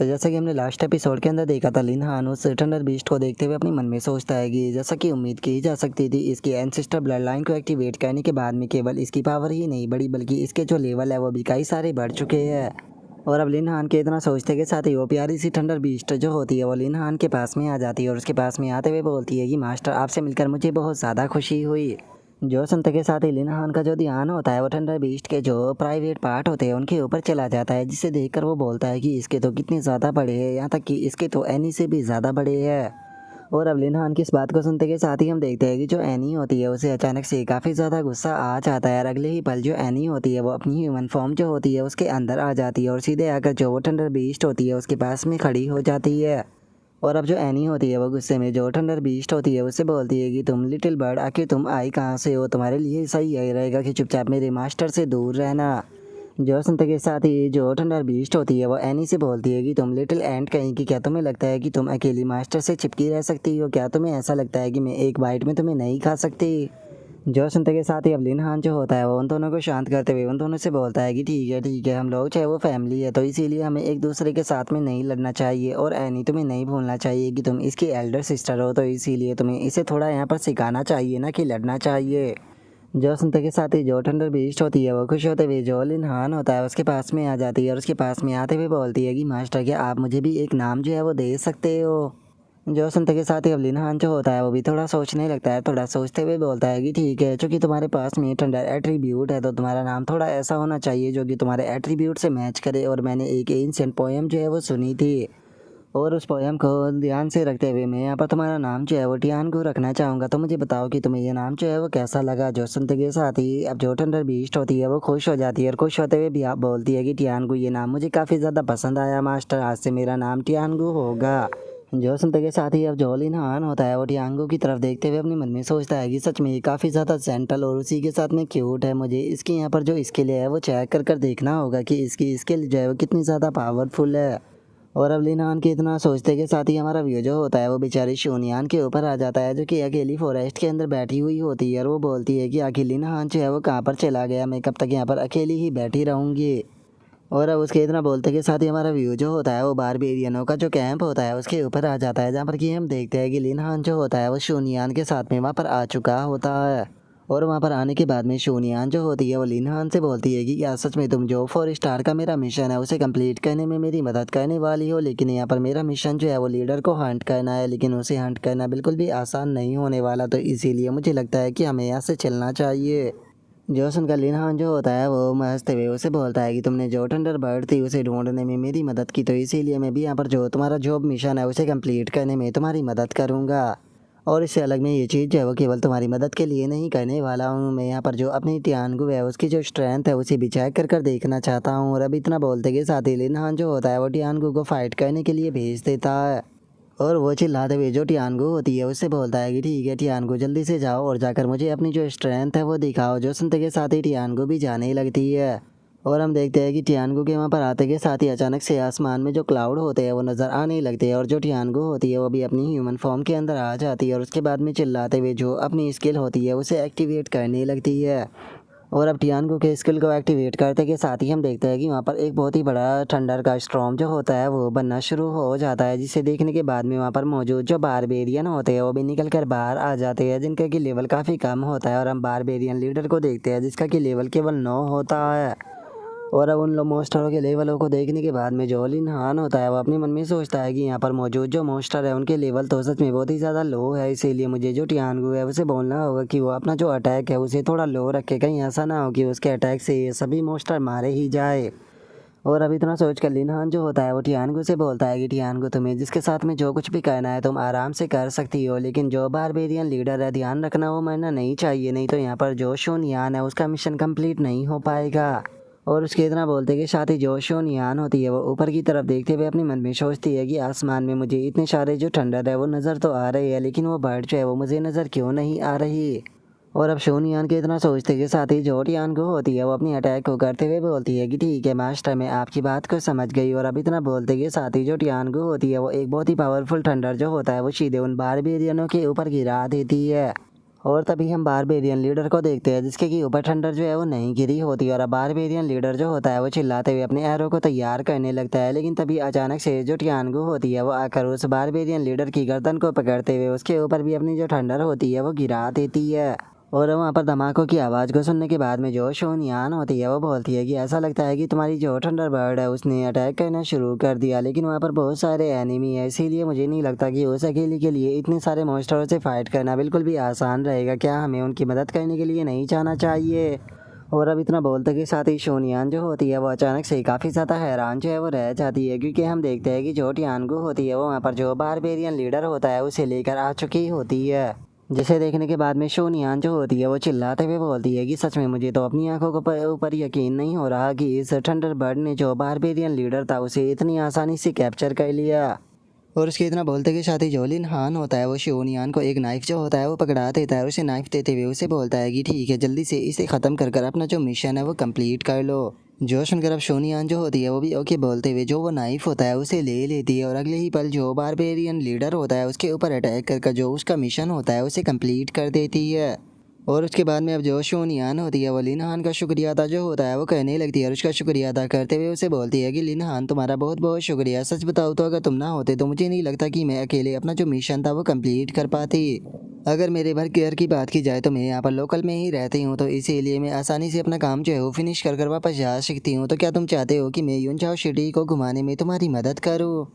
तो जैसा कि हमने लास्ट एपिसोड के अंदर देखा था, लिन हान उस थंडर बीस्ट को देखते हुए अपने मन में सोचता है कि जैसा कि उम्मीद की जा सकती थी, इसकी एंसेस्टर ब्लड लाइन को एक्टिवेट करने के बाद में केवल इसकी पावर ही नहीं बढ़ी बल्कि इसके जो लेवल है वो भी कई सारे बढ़ चुके हैं। और अब लिन हान के इतना सोचते के साथ ही वो प्यारी सी थंडर बीस्ट जो होती है वो लिन हान के पास में आ जाती है और उसके पास में आते हुए बोलती है कि मास्टर, आपसे मिलकर मुझे बहुत ज़्यादा खुशी हुई। जो सुनते के साथ ही लिन हान का जो ध्यान होता है वो थंडर बीस्ट के जो प्राइवेट पार्ट होते हैं उनके ऊपर चला जाता है, जिसे देखकर वो बोलता है कि इसके तो कितने ज़्यादा बड़े हैं, यहाँ तक कि इसके तो एनी से भी ज़्यादा बड़े हैं। और अब लिन हान की इस बात को सुनते के साथ ही हम देखते हैं कि जो एनी होती है उसे अचानक से काफ़ी ज़्यादा गुस्सा आ जाता है और अगले ही पल जो एनी होती है वो अपनी ह्यूमन फॉर्म जो होती है उसके अंदर आ जाती है और सीधे आकर जो वो थंडर बीस्ट होती है उसके पास में खड़ी हो जाती है। और अब जो एनी होती है वो गुस्से में जो थंडर बीस्ट होती है उससे बोलती है कि तुम लिटिल बर्ड, आखिर तुम आई कहाँ से हो, तुम्हारे लिए सही यही रहेगा कि चुपचाप मेरे मास्टर से दूर रहना। जो सुनते के साथ ही जो थंडर बीस्ट होती है वो एनी से बोलती है कि तुम लिटिल एंट कहीं की, क्या तुम्हें लगता है कि तुम अकेली मास्टर से चिपकी रह सकती हो, क्या तुम्हें ऐसा लगता है कि मैं एक बाइट में तुम्हें नहीं खा सकती। जो सुनते के साथ ही अब लिन हान जो होता है वो उन दोनों को शांत करते हुए उन दोनों से बोलता है कि ठीक है, हम लोग चाहे वो फैमिली है तो इसीलिए हमें एक दूसरे के साथ में नहीं लड़ना चाहिए। और एनी, तुम्हें नहीं भूलना चाहिए कि तुम इसकी एल्डर सिस्टर हो, तो इसीलिए तुम्हें इसे थोड़ा यहाँ पर सिखाना चाहिए ना कि लड़ना चाहिए। जो सुनते के साथ ही जो थंडर बीस्ट होती है वो खुश होते हुए जो लिन हान होता है उसके पास में आ जाती है और उसके पास में आते हुए बोलती है कि मास्टर, क्या आप मुझे भी एक नाम जो है वो दे सकते हो। जो सुनते के साथ ही अब लिन हान जो होता है वो भी थोड़ा सोचने लगता है, थोड़ा सोचते हुए बोलता है कि ठीक है, चूंकि तुम्हारे पास में थंडर एट्रीब्यूट है तो तुम्हारा नाम थोड़ा ऐसा होना चाहिए जो कि तुम्हारे एट्रीब्यूट से मैच करे। और मैंने एक एंशिएंट पोएम जो है वो सुनी थी और उस पोएम को ध्यान से रखते हुए मैं यहाँ पर तुम्हारा नाम जो है वो टियान को रखना चाहूँगा, तो मुझे बताओ कि तुम्हें ये नाम जो है वो कैसा लगा। जो सुनते के साथ ही अब जो थंडर बीस्ट होती है वो खुश हो जाती है और खुश होते हुए भी आप बोलती है कि टियानगू, ये नाम मुझे काफ़ी ज़्यादा पसंद आया मास्टर, आज से मेरा नाम टियानगू होगा। जो सुनते के साथ ही अब जो लिन हान होता है वो टियांगो की तरफ देखते हुए अपने मन में सोचता है कि सच में ये काफ़ी ज़्यादा जेंटल और उसी के साथ में क्यूट है, मुझे इसकी यहाँ पर जो स्किल है वो चेक कर देखना होगा कि इसकी स्किल जो है वो कितनी ज़्यादा पावरफुल है। और अब लिन हान के इतना सोचते के साथ ही हमारा व्यू जो होता है वो बेचारी शूनियान के ऊपर आ जाता है, जो कि अकेली फॉरेस्ट के अंदर बैठी हुई होती है और वो बोलती है कि आखिर लिन हान जो है वो कहाँ पर चला गया, मैं कब तक यहाँ पर अकेली ही बैठी रहूँगी। और अब उसके इतना बोलते के साथ ही हमारा व्यू जो होता है वो बारबेरियनों का जो कैंप होता है उसके ऊपर आ जाता है, जहाँ पर कि हम देखते हैं कि लिन हान जो होता है वो शूनियान के साथ में वहाँ पर आ चुका होता है। और वहाँ पर आने के बाद में शूनियान जो होती है वो लिन हान से बोलती है कि क्या सच में तुम जो 4 स्टार का मेरा मिशन है उसे कंप्लीट करने में मेरी मदद करने वाली हो, लेकिन यहाँ पर मेरा मिशन जो है वो लीडर को हंट करना है, लेकिन उसे हंट करना बिल्कुल भी आसान नहीं होने वाला, तो इसीलिए मुझे लगता है कि हमें यहाँ से चलना चाहिए। जो सुनकर लिन हान जो होता है वो हंसते हुए उसे बोलता है कि तुमने जो थंडर बर्ड थी उसे ढूंढने में मेरी मदद की, तो इसीलिए मैं भी यहाँ पर जो तुम्हारा जॉब मिशन है उसे कंप्लीट करने में तुम्हारी मदद करूँगा। और इससे अलग मैं ये चीज़ जो है वो केवल तुम्हारी मदद के लिए नहीं करने वाला हूँ, मैं यहाँ पर जो अपनी टियानगू है उसकी जो स्ट्रेंथ है उसे भी चेक कर देखना चाहता हूँ। और अब इतना बोलते के साथ ही लिन हान जो होता है वो टियानगू को फाइट करने के लिए भेज देता है। और वो चिल्लाते हुए जो टियानगू होती है उससे बोलता है कि ठीक है टियानगू, जल्दी से जाओ और जाकर मुझे अपनी जो स्ट्रेंथ है वो दिखाओ। जो सुनते के साथ ही टियानगू भी जाने लगती है और हम देखते हैं कि टियानगू के वहाँ पर आते के साथ ही अचानक से आसमान में जो क्लाउड होते हैं वो नज़र आने लगते हैं और जो टियानगू होती है वो भी अपनी ह्यूमन फॉर्म के अंदर आ जाती है और उसके बाद में चिल्लाते हुए जो अपनी स्किल होती है उसे एक्टिवेट करने लगती है। और अब टियानगू के स्किल को एक्टिवेट करते के साथ ही हम देखते हैं कि वहाँ पर एक बहुत ही बड़ा थंडर का स्टॉर्म जो होता है वो बनना शुरू हो जाता है, जिसे देखने के बाद में वहाँ पर मौजूद जो बारबेरियन होते हैं वो भी निकल कर बाहर आ जाते हैं, जिनका कि लेवल काफ़ी कम होता है। और हम बारबेरियन लीडर को देखते हैं जिसका कि लेवल केवल 9 होता है। और अब उन मोस्टरों के लेवलों को देखने के बाद में जो लिन हान होता है वो अपने मन में सोचता है कि यहाँ पर मौजूद जो मोस्टर है उनके लेवल तो सच में बहुत ही ज़्यादा लो है, इसीलिए मुझे जो टियानगू है उसे बोलना होगा कि वो अपना जो अटैक है उसे थोड़ा लो रखे, कहीं ऐसा ना हो कि उसके अटैक से ये सभी मोस्टर मारे ही जाए। और अब इतना सोच कर लिन हान जो होता है वो टियानगू से बोलता है कि टियानगू, तुम्हें जिसके साथ में जो कुछ भी करना है तुम आराम से कर सकती हो, लेकिन जो बारबेरियन लीडर है ध्यान रखना वो मरना नहीं चाहिए, नहीं तो यहाँ पर जो शूनियान है उसका मिशन कंप्लीट नहीं हो पाएगा। और उसके इतना बोलते कि साथ ही जो शूनियान होती है वो ऊपर की तरफ देखते हुए अपने मन में सोचती है कि आसमान में मुझे इतने सारे जो थंडर है वो नज़र तो आ रहे हैं, लेकिन वो बर्ड जो है वो मुझे नज़र क्यों नहीं आ रही। और अब शूनियान के इतना सोचते के साथ ही जो टियानगू होती है वो अपनी अटैक को करते हुए बोलती है कि ठीक है मास्टर, मैं आपकी बात को समझ गई। और अब इतना बोलते के साथ ही जो टियानगू होती है वो एक बहुत ही पावरफुल थंडर जो होता है वो सीधे उन बारबेरियनों के ऊपर गिरा देती है। और तभी हम बारबेरियन लीडर को देखते हैं जिसके की ऊपर थंडर जो है वो नहीं गिरी होती और अब बारबेरियन लीडर जो होता है वो चिल्लाते हुए अपने एरो को तैयार करने लगता है। लेकिन तभी अचानक से जो टियानगू होती है वो आकर उस बारबेरियन लीडर की गर्दन को पकड़ते हुए उसके ऊपर भी अपनी जो थंडर होती है वो गिरा देती है। और वहाँ पर धमाकों की आवाज़ को सुनने के बाद में जो शोनियान होती है वो बोलती है कि ऐसा लगता है कि तुम्हारी जो थंडरबर्ड है उसने अटैक करना शुरू कर दिया, लेकिन वहाँ पर बहुत सारे एनिमी है, इसीलिए मुझे नहीं लगता कि उस अकेले के लिए इतने सारे मॉन्स्टरों से फाइट करना बिल्कुल भी आसान रहेगा। क्या हमें उनकी मदद करने के लिए नहीं जाना चाहिए? और अब इतना बोलते के साथ ही शोनियान जो होती है वो अचानक से काफ़ी ज़्यादा हैरान जो है वो रह जाती है, क्योंकि हम देखते हैं कि जो टियानगू होती है वो वहाँ पर जो बारबेरियन लीडर होता है उसे लेकर आ चुकी होती है। जिसे देखने के बाद में शोनियान जो होती है वो चिल्लाते हुए बोलती है कि सच में मुझे तो अपनी आंखों को ऊपर यकीन नहीं हो रहा कि इस थंडरबर्ड ने जो बारबेरियन लीडर था उसे इतनी आसानी से कैप्चर कर लिया। और उसके इतना बोलते के साथ ही जो लिन हान होता है वो शोनियान को एक नाइफ जो होता है वो पकड़ा देता है और उसे नाइफ देते हुए उसे बोलता है कि ठीक है, जल्दी से इसे ख़त्म कर कर अपना जो मिशन है वो कंप्लीट कर लो। जो सुनकर अब शोनियान जो होती है वो भी ओके बोलते हुए जो वो नाइफ होता है उसे ले लेती है और अगले ही पल जो बारबेरियन लीडर होता है उसके ऊपर अटैक कर जो उसका मिशन होता है उसे कंप्लीट कर देती है। और उसके बाद में अब जो शोनियान होती है वो लिन हान का शुक्रिया अदा जो होता है वो कहने लगती है और उसका शुक्रिया अदा करते हुए उसे बोलती है कि लिन हान तुम्हारा बहुत बहुत शुक्रिया, सच बताओ तो अगर तुम ना होते तो मुझे नहीं लगता कि मैं अकेले अपना जो मिशन था वो कंप्लीट कर पाती। अगर मेरे घर केयर की बात की जाए तो मैं यहाँ पर लोकल में ही रहती हूँ, तो इसीलिए मैं आसानी से अपना काम जो है वो फिनिश कर वापस जा सकती हूँ। तो क्या तुम चाहते हो कि मैं यूनचाओ सिटी को घुमाने में तुम्हारी मदद करूँ?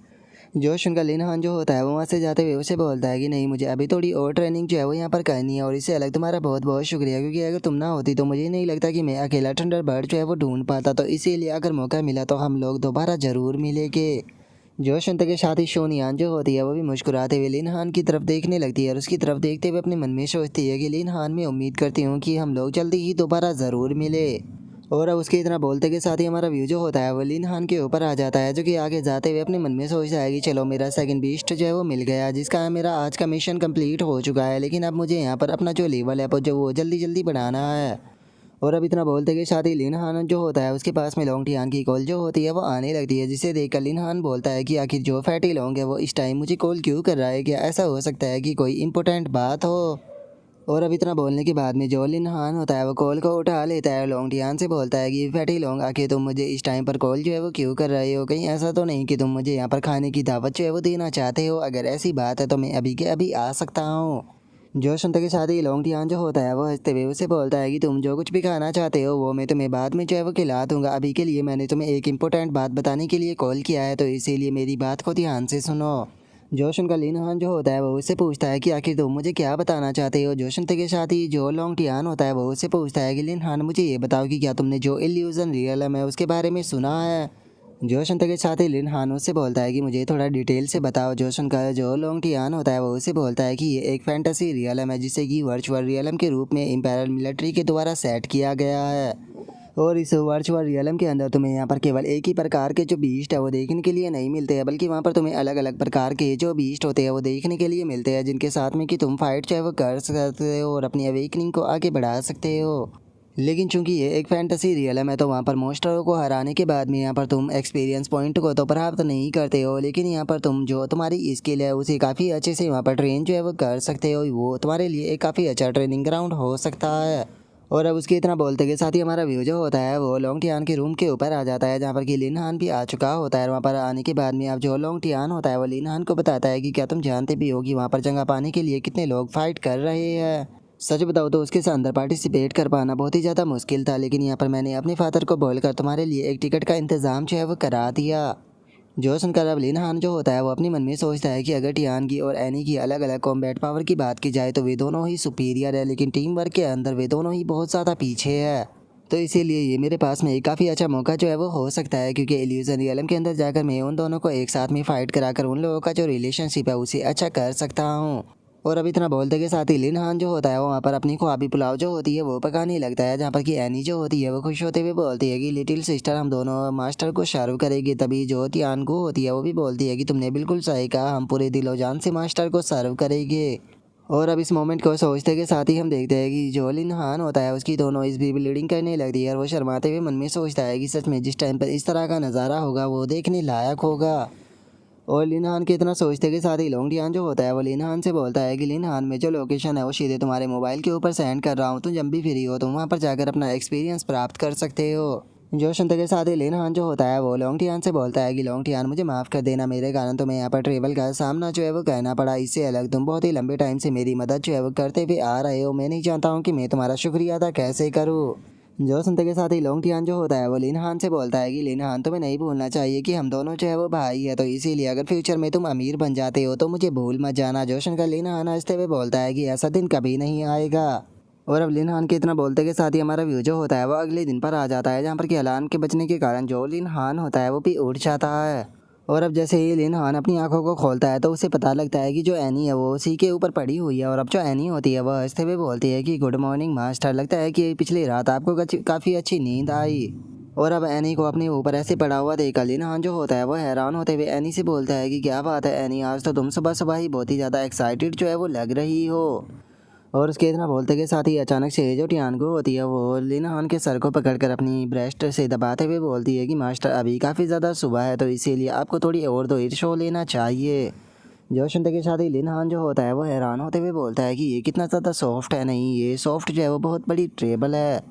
जोश उनका लिन हान जो होता है वो वहाँ से जाते हुए उसे बोलता है कि नहीं, मुझे अभी थोड़ी और ट्रेनिंग जो है वो यहाँ पर करनी है और इससे अलग तुम्हारा बहुत बहुत शुक्रिया, क्योंकि अगर तुम ना होती तो मुझे नहीं लगता कि मैं अकेला थंडरबर्ड जो है वो ढूंढ पाता। तो इसीलिए अगर मौका मिला तो हम लोग दोबारा ज़रूर मिलेंगे। जोश उनके के साथ ही शोनियान जो होती है वो भी मुस्कुराते हुए लिन हान की तरफ देखने लगती है और उसकी तरफ देखते हुए अपने मन में सोचती है कि लिन हान, मैं उम्मीद करती हूँ कि हम लोग जल्दी ही दोबारा ज़रूर मिले। और अब उसके इतना बोलते के साथ ही हमारा व्यू जो होता है वो लिन हान के ऊपर आ जाता है, जो कि आगे जाते हुए अपने मन में सोचता है कि चलो मेरा सेकंड बीस्ट जो है वो मिल गया, जिसका मेरा आज का मिशन कंप्लीट हो चुका है, लेकिन अब मुझे यहाँ पर अपना जो लेवल है वो जल्दी जल्दी बढ़ाना है। और अब इतना बोलते के साथ ही लिन हान जो होता है उसके पास में लोंग टियान की कॉल जो होती है वो आने लगती है, जिसे देखकर लिन हान बोलता है कि आखिर जो फैटी लोंग है वो इस टाइम मुझे कॉल क्यों कर रहा है, क्या ऐसा हो सकता है कि कोई इंपॉर्टेंट बात हो? और अब इतना बोलने के बाद में जो लिन हान होता है वो कॉल को उठा लेता है, लोंग टियान से बोलता है कि फैटी लोंग, आखिर तुम मुझे इस टाइम पर कॉल जो है वो क्यों कर रहे हो? कहीं ऐसा तो नहीं कि तुम मुझे यहाँ पर खाने की दावत जो है वो देना चाहते हो? अगर ऐसी बात है तो मैं अभी के अभी आ सकता हूँ। जो सुनते के साथ ही लोंग टियान जो होता है वो हंसते हुए उसे बोलता है कि तुम जो कुछ भी खाना चाहते हो वो मैं तुम्हें बाद में जो है वो खिला दूंगा, अभी के लिए मैंने तुम्हें एक इंपॉर्टेंट बात बताने के लिए कॉल किया है, तो इसीलिए मेरी बात को ध्यान से सुनो। जोशन का लिन हान जो होता है वो उससे पूछता है कि आखिर तुम मुझे क्या बताना चाहते हो? जोशन के साथ ही जो लोंग टियान होता है वो उससे पूछता है कि लिन हान, मुझे ये बताओ कि क्या तुमने जो इल्यूजन रियलम है उसके बारे में सुना है? जोशन के साथ ही लिन हान उससे बोलता है कि मुझे थोड़ा डिटेल से बताओ। जोशन का जो लोंग टियान होता है वो उससे बोलता है कि ये एक फैंटेसी रियलम है जिसे कि वर्चुअल रियलम के रूप में इंपीरियल मिलिट्री के द्वारा सेट किया गया है, और इस वर्चुअल रियलम के अंदर तुम्हें यहाँ पर केवल एक ही प्रकार के जो बीस्ट है वो देखने के लिए नहीं मिलते हैं, बल्कि वहाँ पर तुम्हें अलग अलग प्रकार के जो बीस्ट होते हैं वो देखने के लिए मिलते हैं, जिनके साथ में कि तुम फाइट चाहे वो कर सकते हो और अपनी अवेकनिंग को आगे बढ़ा सकते हो। लेकिन चूंकि ये एक फैंटेसी रियलम है तो वहाँ पर मॉन्स्टरों को हराने के बाद में यहाँ पर तुम एक्सपीरियंस पॉइंट को तो प्राप्त नहीं करते हो, लेकिन यहाँ पर तुम जो तुम्हारी स्किल है उसे काफ़ी अच्छे से वहाँ पर ट्रेन जो है वो कर सकते हो, वो तुम्हारे लिए एक काफ़ी अच्छा ट्रेनिंग ग्राउंड हो सकता है। और अब उसके इतना बोलते के साथ ही हमारा व्यू जो होता है वो लोंग टियान के रूम के ऊपर आ जाता है, जहाँ पर कि लिन हान भी आ चुका होता है। वहाँ पर आने के बाद में अब जो लोंग टियान होता है वो लिन हान को बताता है कि क्या तुम जानते भी हो कि वहाँ पर जगह पाने के लिए कितने लोग फाइट कर रहे हैं? सच बताओ तो उसके अंदर पार्टिसिपेट कर पाना बहुत ही ज़्यादा मुश्किल था, लेकिन यहाँ पर मैंने अपने फादर को बोलकर तुम्हारे लिए एक टिकट का इंतज़ाम जो है वो करा दिया। जो सुनकर अब लिन हान जो होता है वो अपने मन में सोचता है कि अगर टियान की और एनी की अलग अलग कॉम्बैट पावर की बात की जाए तो वे दोनों ही सुपीरियर है, लेकिन टीम वर्क के अंदर वे दोनों ही बहुत ज़्यादा पीछे है। तो इसीलिए ये मेरे पास में एक काफ़ी अच्छा मौका जो है वो हो सकता है, क्योंकि इल्यूजन रियलम के अंदर जाकर मैं उन दोनों को एक साथ में फ़ाइट कराकर उन लोगों का जो रिलेशनशिप है उसे अच्छा कर सकता हूँ। और अब इतना बोलते के साथ ही लिन हान जो होता है वो वहाँ पर अपनी ख्वाबी पुलाव जो होती है वो पकाने लगता है, जहाँ पर कि एनी जो होती है वो खुश होते हुए बोलती है कि लिटिल सिस्टर, हम दोनों मास्टर को सर्व करेगी। तभी जो तियानगू होती है वो भी बोलती है कि तुमने बिल्कुल सही कहा, हम पूरे दिलो जान से मास्टर को सर्व करेंगे। और अब इस मोमेंट को सोचते के साथ ही हम देखते हैं कि जो लिन हान होता है उसकी दोनों इस भी ब्लीडिंग करने लगती है, और वो शर्माते हुए मन में सोचता है कि सच में जिस टाइम पर इस तरह का नज़ारा होगा वो देखने लायक होगा। और लिन हान के इतना सोचते के साथ ही लोंग टियान जो होता है वो लिन हान से बोलता है कि लिन हान, मैं जो लोकेशन है वो सीधे तुम्हारे मोबाइल के ऊपर सेंड कर रहा हूँ, तुम जब भी फ्री हो तुम वहाँ पर जाकर अपना एक्सपीरियंस प्राप्त कर सकते हो। जो सुनते के साथ ही लिन हान जो होता है वो लोंग टियान से बोलता है कि लोंग टियान, मुझे माफ़ कर देना, मेरे कारण तुम्हें यहाँ पर ट्रेवल का सामना जो है वो करना पड़ा। इससे अलग तुम बहुत ही लंबे टाइम से मेरी मदद जो है वो करते हुए आ रहे हो, मैं नहीं जानता हूँ कि मैं तुम्हारा शुक्रिया अदा कैसे करूँ। जो सुनते के साथ ही लोंग टियान जो होता है वो लिन हान से बोलता है कि लिन हान, तुम्हें नहीं भूलना चाहिए कि हम दोनों जो है वो भाई है, तो इसीलिए अगर फ्यूचर में तुम अमीर बन जाते हो तो मुझे भूल मत जाना। जोशन का लिन हान हंसते हुए बोलता है कि ऐसा दिन कभी नहीं आएगा। और अब लिन हान के इतना बोलते के साथ ही हमारा व्यू जो होता है वो अगले दिन पर आ जाता है, जहाँ पर कि अलार्म के बजने के कारण जो लिन हान होता है वो भी उठ जाता है। और अब जैसे ही लिन हान अपनी आंखों को खोलता है तो उसे पता लगता है कि जो एनी है वो उसी के ऊपर पड़ी हुई है। और अब जो एनी होती है वह हंसते हुए बोलती है कि गुड मॉर्निंग मास्टर, लगता है कि पिछली रात आपको काफ़ी अच्छी नींद आई। और अब एनी को अपने ऊपर ऐसे पड़ा हुआ देखा लिन हान जो होता है वो हैरान होते हुए एनी से बोलता है कि क्या बात है एनी, आज तो तुम सुबह सुबह ही बहुत ही ज़्यादा एक्साइटेड जो है वो लग रही हो। और उसके इतना बोलते के साथ ही अचानक से जो टियानगो होती है वो लिन हान के सर को पकड़कर अपनी ब्रेस्ट से दबाते हुए बोलती है कि मास्टर, अभी काफ़ी ज़्यादा सुबह है तो इसीलिए आपको थोड़ी और दो शो लेना चाहिए। जो सुनते के साथ ही लिन हान जो होता है वो हैरान होते हुए बोलता है कि ये कितना ज़्यादा सॉफ्ट है, नहीं ये सॉफ्ट जो है वो बहुत बड़ी ट्रेबल है।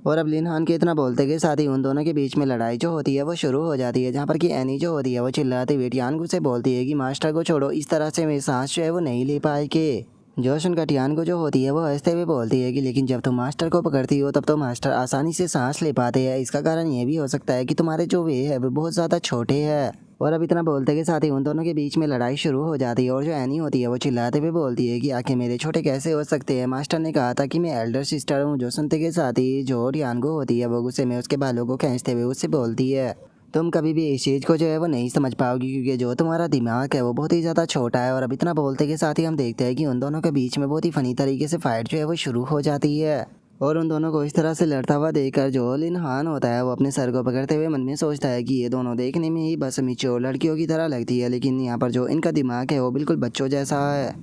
और अब लिन हान के इतना बोलते के साथ ही उन दोनों के बीच में लड़ाई जो होती है वो शुरू हो जाती है, जहाँ पर कि एनी जो होती है वो चिल्लाते हुए टियानगो से बोलती है कि मास्टर को छोड़ो, इस तरह से मेरी सांस जो है वो नहीं ले पाएगी। जोशन का टियानगो जो होती है वो हंसते हुए बोलती है कि लेकिन जब तुम मास्टर को पकड़ती हो तब तो मास्टर आसानी से सांस ले पाते हैं, इसका कारण ये भी हो सकता है कि तुम्हारे जो वे है वो बहुत ज़्यादा छोटे हैं। और अब इतना बोलते के साथ ही उन दोनों के बीच में लड़ाई शुरू हो जाती है, और जो एनी होती है वो चिल्लाते हुए बोलती है कि आखिर मेरे छोटे कैसे हो सकते हैं, मास्टर ने कहा था कि मैं एल्डर सिस्टर हूँ। जो सुनते के साथ ही जो टियानगो होती है वो गुस्से में उसके बालों को खींचते हुए उससे बोलती है, तुम कभी भी इस चीज़ को जो है वो नहीं समझ पाओगी, क्योंकि जो तुम्हारा दिमाग है वो बहुत ही ज़्यादा छोटा है। और अब इतना बोलते के साथ ही हम देखते हैं कि उन दोनों के बीच में बहुत ही फ़नी तरीके से फाइट जो है वो शुरू हो जाती है। और उन दोनों को इस तरह से लड़ता हुआ देखकर जो लिन हान होता है वो अपने सर को पकड़ते हुए मन में सोचता है कि ये दोनों देखने में ही बस मैच्योर लड़कियों की तरह लगती है, लेकिन यहाँ पर जो इनका दिमाग है वो बिल्कुल बच्चों जैसा है।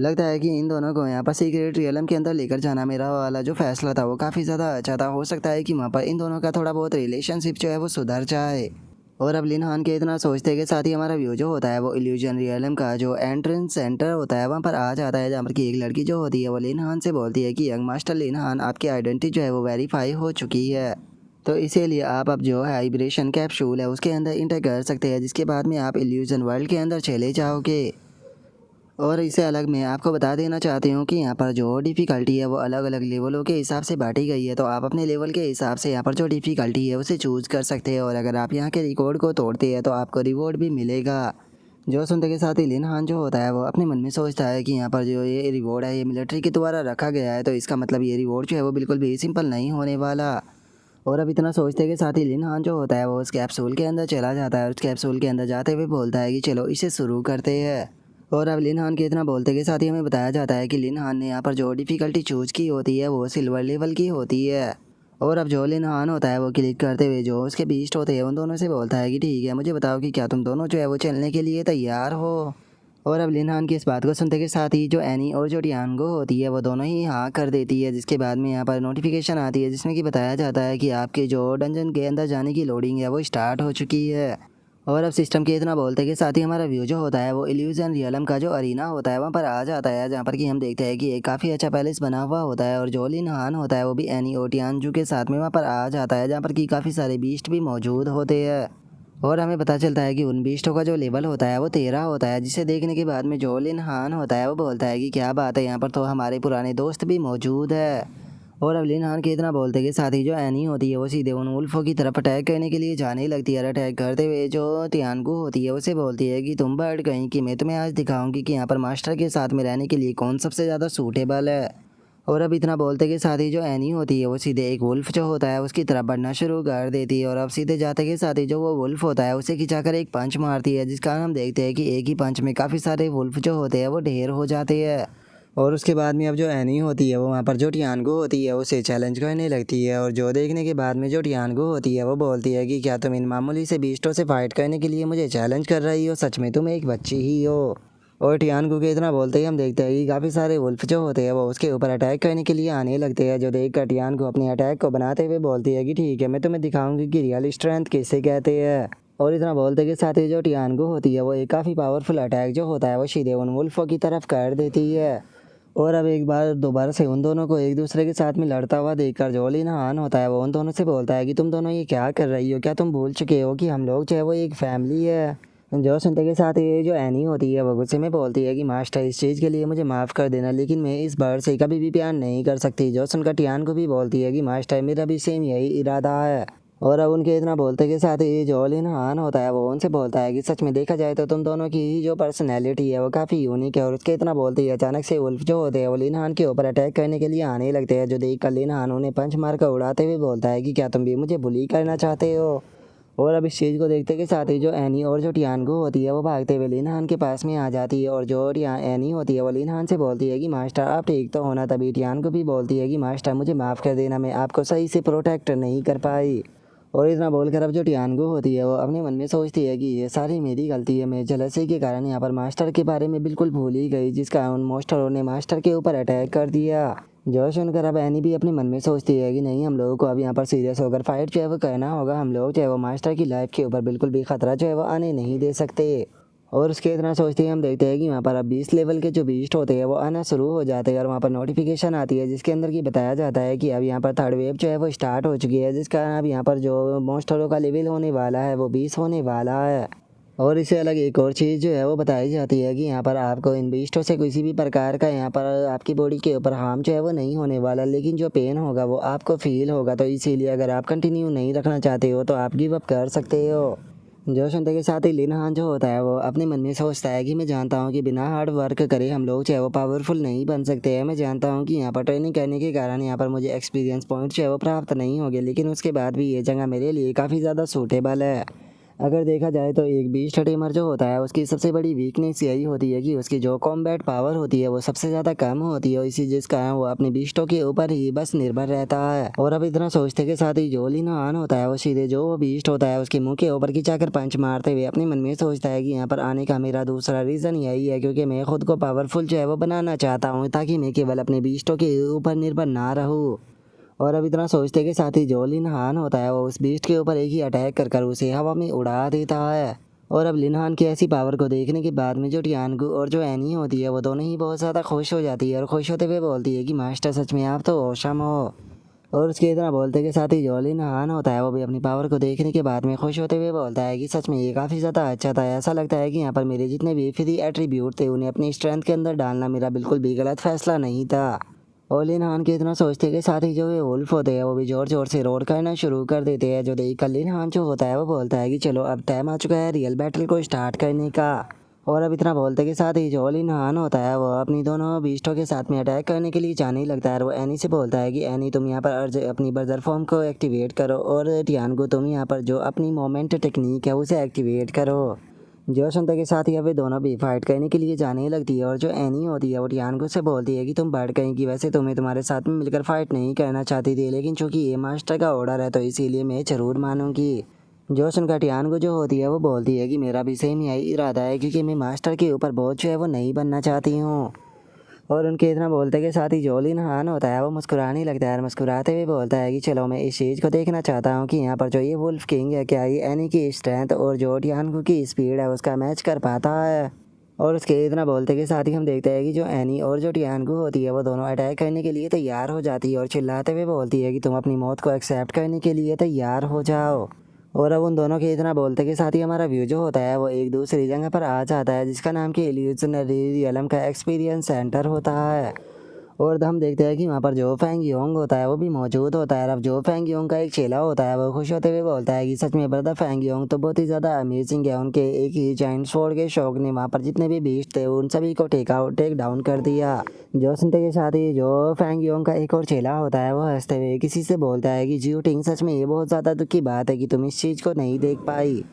लगता है कि इन दोनों को यहाँ पर सीक्रेट रियलम के अंदर लेकर जाना मेरा वाला जो फैसला था वो काफ़ी ज़्यादा अच्छा था। हो सकता है कि वहाँ पर इन दोनों का थोड़ा बहुत रिलेशनशिप जो है वो सुधर जाए। और अब लिन हान के इतना सोचते के साथ ही हमारा व्यू जो होता है वो इल्यूजन रियलम का जो एंट्रेंस सेंटर होता है वहाँ पर आ जाता है, जहाँ पर कि एक लड़की जो होती है वो लिन हान से बोलती है कि यंग मास्टर लिन हान, आपकी आइडेंटिटी जो है वो वेरीफाई हो चुकी है, तो इसीलिए आप अब जो है वाइब्रेशन कैप्सूल है उसके अंदर इंटर कर सकते हैं, जिसके बाद में आप इल्यूजन वर्ल्ड के अंदर चले जाओगे। और इससे अलग मैं आपको बता देना चाहती हूँ कि यहाँ पर जो डिफ़िकल्टी है वो अलग अलग लेवलों के हिसाब से बांटी गई है, तो आप अपने लेवल के हिसाब से यहाँ पर जो डिफ़िकल्टी है उसे चूज़ कर सकते हैं। और अगर आप यहाँ के रिकॉर्ड को तोड़ते हैं तो आपको रिवॉर्ड भी मिलेगा। जो सुनते के साथ ही लिन हान जो होता है वो अपने मन में सोचता है कि यहाँ पर जो ये रिवॉर्ड है ये मिलिट्री के द्वारा रखा गया है, तो इसका मतलब ये रिवॉर्ड जो है वो बिल्कुल भी सिंपल नहीं होने वाला। और अब इतना सोचते के साथ ही लिन हान जो होता है वो उस कैप्सूल के अंदर चला जाता है, और उस कैप्सूल के अंदर जाते हुए बोलता है कि चलो इसे शुरू करते हैं। और अब लिन हान के इतना बोलते के साथ ही हमें बताया जाता है कि लिन हान ने यहाँ पर जो डिफ़िकल्टी चूज़ की होती है वो सिल्वर लेवल की होती है। और अब जो लिन हान होता है वो क्लिक करते हुए जो उसके बीस्ट होते हैं उन दोनों से बोलता है कि ठीक है, मुझे बताओ कि क्या तुम दोनों जो है वो चलने के लिए तैयार हो। और अब लिन हान की इस बात को सुनते के साथ ही जो एनी और जो टियानगो होती है वो दोनों ही हाँ कर देती है, जिसके बाद में यहाँ पर नोटिफिकेशन आती है जिसमें कि बताया जाता है कि आपके जो डंजन के अंदर जाने की लोडिंग है वो स्टार्ट हो चुकी है। और अब सिस्टम के इतना बोलते के साथ ही हमारा व्यू जो होता है वो इल्यूजन रियलम का जो अरीना होता है वहाँ पर आ जाता है, जहाँ पर कि हम देखते हैं कि एक काफ़ी अच्छा पैलेस बना हुआ होता है, और जो लिन हान होता है वो भी एनी और टियानजू के साथ में वहाँ पर आ जाता है, जहाँ पर कि काफ़ी सारे बीस्ट भी मौजूद होते हैं। और हमें पता चलता है कि उन बीस्टों का जो लेवल होता है वो 13 होता है, जिसे देखने के बाद में जो लिन हान होता है वो बोलता है कि क्या बात है, यहाँ पर तो हमारे पुराने दोस्त भी मौजूद है। और अब लिन हान के इतना बोलते के साथ ही जो एनी होती है वो सीधे उन उल्फों की तरफ अटैक करने के लिए जाने लगती है। अटैक करते हुए जो तियानगू होती है उसे बोलती है कि तुम बढ़ गई, कि मैं तुम्हें आज दिखाऊंगी कि यहाँ पर मास्टर के साथ में रहने के लिए कौन सबसे ज़्यादा सूटेबल है। और अब इतना बोलते के साथ ही जो एनी होती है वो सीधे एक वुल्फ जो होता है उसकी तरफ बढ़ना शुरू कर देती है, और अब सीधे जाते के साथ ही जो वो वुल्फ होता है उसे खिंचाकर एक पंच मारती है, जिस कारण हम देखते हैं कि एक ही पंच में काफ़ी सारे वुल्फ जो होते हैं वो ढेर हो जाते हैं। और उसके बाद में अब जो एनी होती है वो वहाँ पर जो टियानगो होती है उसे चैलेंज करने लगती है, और जो देखने के बाद में जो टियानगो होती है वो बोलती है कि क्या तुम इन मामूली से बीस्टों से फाइट करने के लिए मुझे चैलेंज कर रही हो, सच में तुम एक बच्ची ही हो। और टियानगो के इतना बोलते ही हम देखते हैं कि काफ़ी सारे वुल्फ जो होते हैं वो उसके ऊपर अटैक करने के लिए आने लगते हैं, जो देख कर टियानगो अपने अटैक को बनाते हुए बोलती है कि ठीक है, मैं तुम्हें दिखाऊंगी कि रियल स्ट्रेंथ किसे कहते हैं। और इतना बोलते के साथ ही जो टियानगो होती है वो एक काफ़ी पावरफुल अटैक जो होता है वो सीधे उन वुल्फों की तरफ कर देती है। और अब एक बार दोबारा से उन दोनों को एक दूसरे के साथ में लड़ता हुआ देखकर जो लिन हान होता है वो उन दोनों से बोलता है कि तुम दोनों ये क्या कर रही हो, क्या तुम भूल चुके हो कि हम लोग जो है वो एक फैमिली है। जो सुनते के साथ ये जो एनी होती है वो गुस्से में बोलती है कि मास्टर इस चीज़ के लिए मुझे माफ़ कर देना, लेकिन मैं इस बार से कभी भी प्यार नहीं कर सकती। जो सुनकर टियान को भी बोलती है कि मास्टर मेरा भी सेम यही इरादा है। और अब उनके इतना बोलते के साथ ही जो लिन हान होता है वो उनसे बोलता है कि सच में देखा जाए तो तुम दोनों की जो पर्सनैलिटी है वो काफ़ी यूनिक है। और उसके इतना बोलते ही अचानक से वुल्फ जो होते हैं वो लिन हान के ऊपर अटैक करने के लिए आने लगते हैं। जो देख कर लिन हान उन्हें पंच मार कर उड़ाते हुए बोलता है कि क्या तुम भी मुझे बुली करना चाहते हो। और अब इस चीज़ को देखते के साथ ही जो एनी और जो टियानगो होती है वो भागते हुए लिन हान के पास में आ जाती है। और जो एनी होती है वो लिन हान से बोलती है कि मास्टर आप ठीक तो होना। तभी टियानगो भी बोलती है कि मास्टर मुझे माफ़ कर देना, मैं आपको सही से प्रोटेक्ट नहीं कर पाई। और इतना बोलकर अब जो टियानगो होती है वो अपने मन में सोचती है कि ये सारी मेरी गलती है, मैं जलसी के कारण यहाँ पर मास्टर के बारे में बिल्कुल भूल ही गई, जिसका उन मास्टरों ने मास्टर के ऊपर अटैक कर दिया। जो सुनकर अब एनी भी अपने मन में सोचती है कि नहीं, हम लोगों को अब यहाँ पर सीरियस होकर फाइट जो है वो करना होगा। हम लोग जो है वो मास्टर की लाइफ के ऊपर बिल्कुल भी खतरा जो है वो आने नहीं दे सकते। और उसके इतना सोचते ही हम देखते हैं कि वहाँ पर अब 20 लेवल के जो बीस्ट होते हैं वो आना शुरू हो जाते हैं। और वहाँ पर नोटिफिकेशन आती है जिसके अंदर की बताया जाता है कि अब यहाँ पर थर्ड वेव जो है वो स्टार्ट हो चुकी है, जिस कारण अब यहाँ पर जो मॉन्स्टरों का लेवल होने वाला है वो 20 होने वाला है। और इससे अलग एक और चीज़ जो है वो बताई जाती है कि यहाँ पर आपको इन बीस्टों से किसी भी प्रकार का यहाँ पर आपकी बॉडी के ऊपर हार्म जो है वो नहीं होने वाला, लेकिन जो पेन होगा वो आपको फील होगा। तो इसीलिए अगर आप कंटिन्यू नहीं रखना चाहते हो तो आप गिव अप कर सकते हो। जो सुनते के साथ ही लिन हान जो होता है वो अपने मन में सोचता है कि मैं जानता हूँ कि बिना हार्ड वर्क करे हम लोग चाहे वो पावरफुल नहीं बन सकते हैं। मैं जानता हूँ कि यहाँ पर ट्रेनिंग करने के कारण यहाँ पर मुझे एक्सपीरियंस पॉइंट जो है वो प्राप्त नहीं होंगे, लेकिन उसके बाद भी ये जगह मेरे लिए काफ़ी ज़्यादा सूटेबल है। अगर देखा जाए तो एक बीस्ट टेमर जो होता है उसकी सबसे बड़ी वीकनेस यही होती है कि उसकी जो कॉम्बैट पावर होती है वो सबसे ज़्यादा कम होती है। इसी जिस कारण वो अपने बीस्टों के ऊपर ही बस निर्भर रहता है। और अब इतना सोचते के साथ ही जो लिन हान होता है वो सीधे जो वो बीस्ट होता है उसके मुंह के ऊपर की जाकर पंच मारते हुए अपने मन में सोचता है कि यहाँ पर आने का मेरा दूसरा रीज़न यही है क्योंकि मैं खुद को पावरफुल जो है वो बनाना चाहता हूँ, ताकि मैं केवल अपने बीस्टों के ऊपर निर्भर ना रहूँ। और अब इतना सोचते के साथ ही जो लिन हान होता है वो उस बीस्ट के ऊपर एक ही अटैक कर उसे हवा में उड़ा देता है। और अब लिन हान की ऐसी पावर को देखने के बाद में जो टियानगू और जो एनी होती है वो दोनों ही बहुत ज़्यादा खुश हो जाती है। और खुश होते हुए बोलती है कि मास्टर सच में आप तो औसम हो। और उसके इतना बोलते के साथ ही जो लिन हान होता है वो भी अपनी पावर को देखने के बाद में खुश होते हुए बोलता है कि सच में ये काफ़ी ज़्यादा अच्छा था। ऐसा लगता है कि यहाँ पर मेरे जितने भी फ्री एट्रीब्यूट थे उन्हें अपनी स्ट्रेंथ के अंदर डालना मेरा बिल्कुल भी गलत फैसला नहीं था। और लिन हान के इतना सोचते के साथ ही जो ये वुल्फ होते हैं वो भी जोर जोर से रोड करना शुरू कर देते हैं। जो देख कर लिन हान जो होता है वो बोलता है कि चलो अब टाइम आ चुका है रियल बैटल को स्टार्ट करने का। और अब इतना बोलते के साथ ही जो लिन हान होता है वो अपनी दोनों बीस्टों के साथ में अटैक करने के लिए जाने लगता है। और वो एनी से बोलता है कि एनी तुम यहाँ पर अपनी बर्जर फॉर्म को एक्टिवेट करो, और टियानगो तुम यहाँ पर जो अपनी मोमेंट टेक्निक है उसे एक्टिवेट करो। जो सुनते के साथ ही अब वे दोनों भी फाइट करने के लिए जाने लगती है। और जो एनी होती है वो टियानगो से बोलती है कि तुम बढ़ कहीं वैसे तुम्हें तुम्हारे साथ में मिलकर फाइट नहीं करना चाहती थी, लेकिन चूंकि ये मास्टर का ऑर्डर है तो इसीलिए मैं ज़रूर मानूंगी। जो सुनकर टियानगो जो होती है वो बोलती है कि मेरा भी सेम यही इरादा है, क्योंकि मैं मास्टर के ऊपर बोझ जो है वो नहीं बनना चाहती हूँ। और उनके इतना बोलते के साथ ही जो लिन हान होता है वो मुस्कुराने लगता है और मुस्कुराते हुए बोलता है कि चलो मैं इस चीज़ को देखना चाहता हूँ कि यहाँ पर जो ये वुल्फ किंग है क्या ये एनी की स्ट्रेंथ और जो टियानगो की स्पीड है उसका मैच कर पाता है। और उसके इतना बोलते के साथ ही हम देखते हैं कि जो एनी और जो टियानगो होती है वो दोनों अटैक करने के लिए तैयार हो जाती है और चिल्लाते हुए बोलती है कि तुम अपनी मौत को एक्सेप्ट करने के लिए तैयार हो जाओ। और अब उन दोनों के इतना बोलते के साथ ही हमारा व्यू जो होता है वो एक दूसरी जगह पर आ जाता है, जिसका नाम कि इल्यूजनरी रियलम का एक्सपीरियंस सेंटर होता है। और हम देखते हैं कि वहाँ पर जो फैंग योंग होता है वो भी मौजूद होता है। अब जो फैंग योंग का एक चेला होता है वो खुश होते हुए बोलता है कि सच में ब्रदर फैंग योंग तो बहुत ही ज़्यादा अमेजिंग है। उनके एक ही जाइंट स्वॉर्ड के शौक ने वहाँ पर जितने भी बीस्ट थे उन सभी को टेक डाउन कर दिया। जो सुनते के साथ ही जो फैंग योंग का एक और चेला होता है वो हंसते हुए किसी से बोलता है कि जियो टिंग सच में ये बहुत ज़्यादा दुख की बात है कि तुम इस चीज़ को नहीं देख पाई।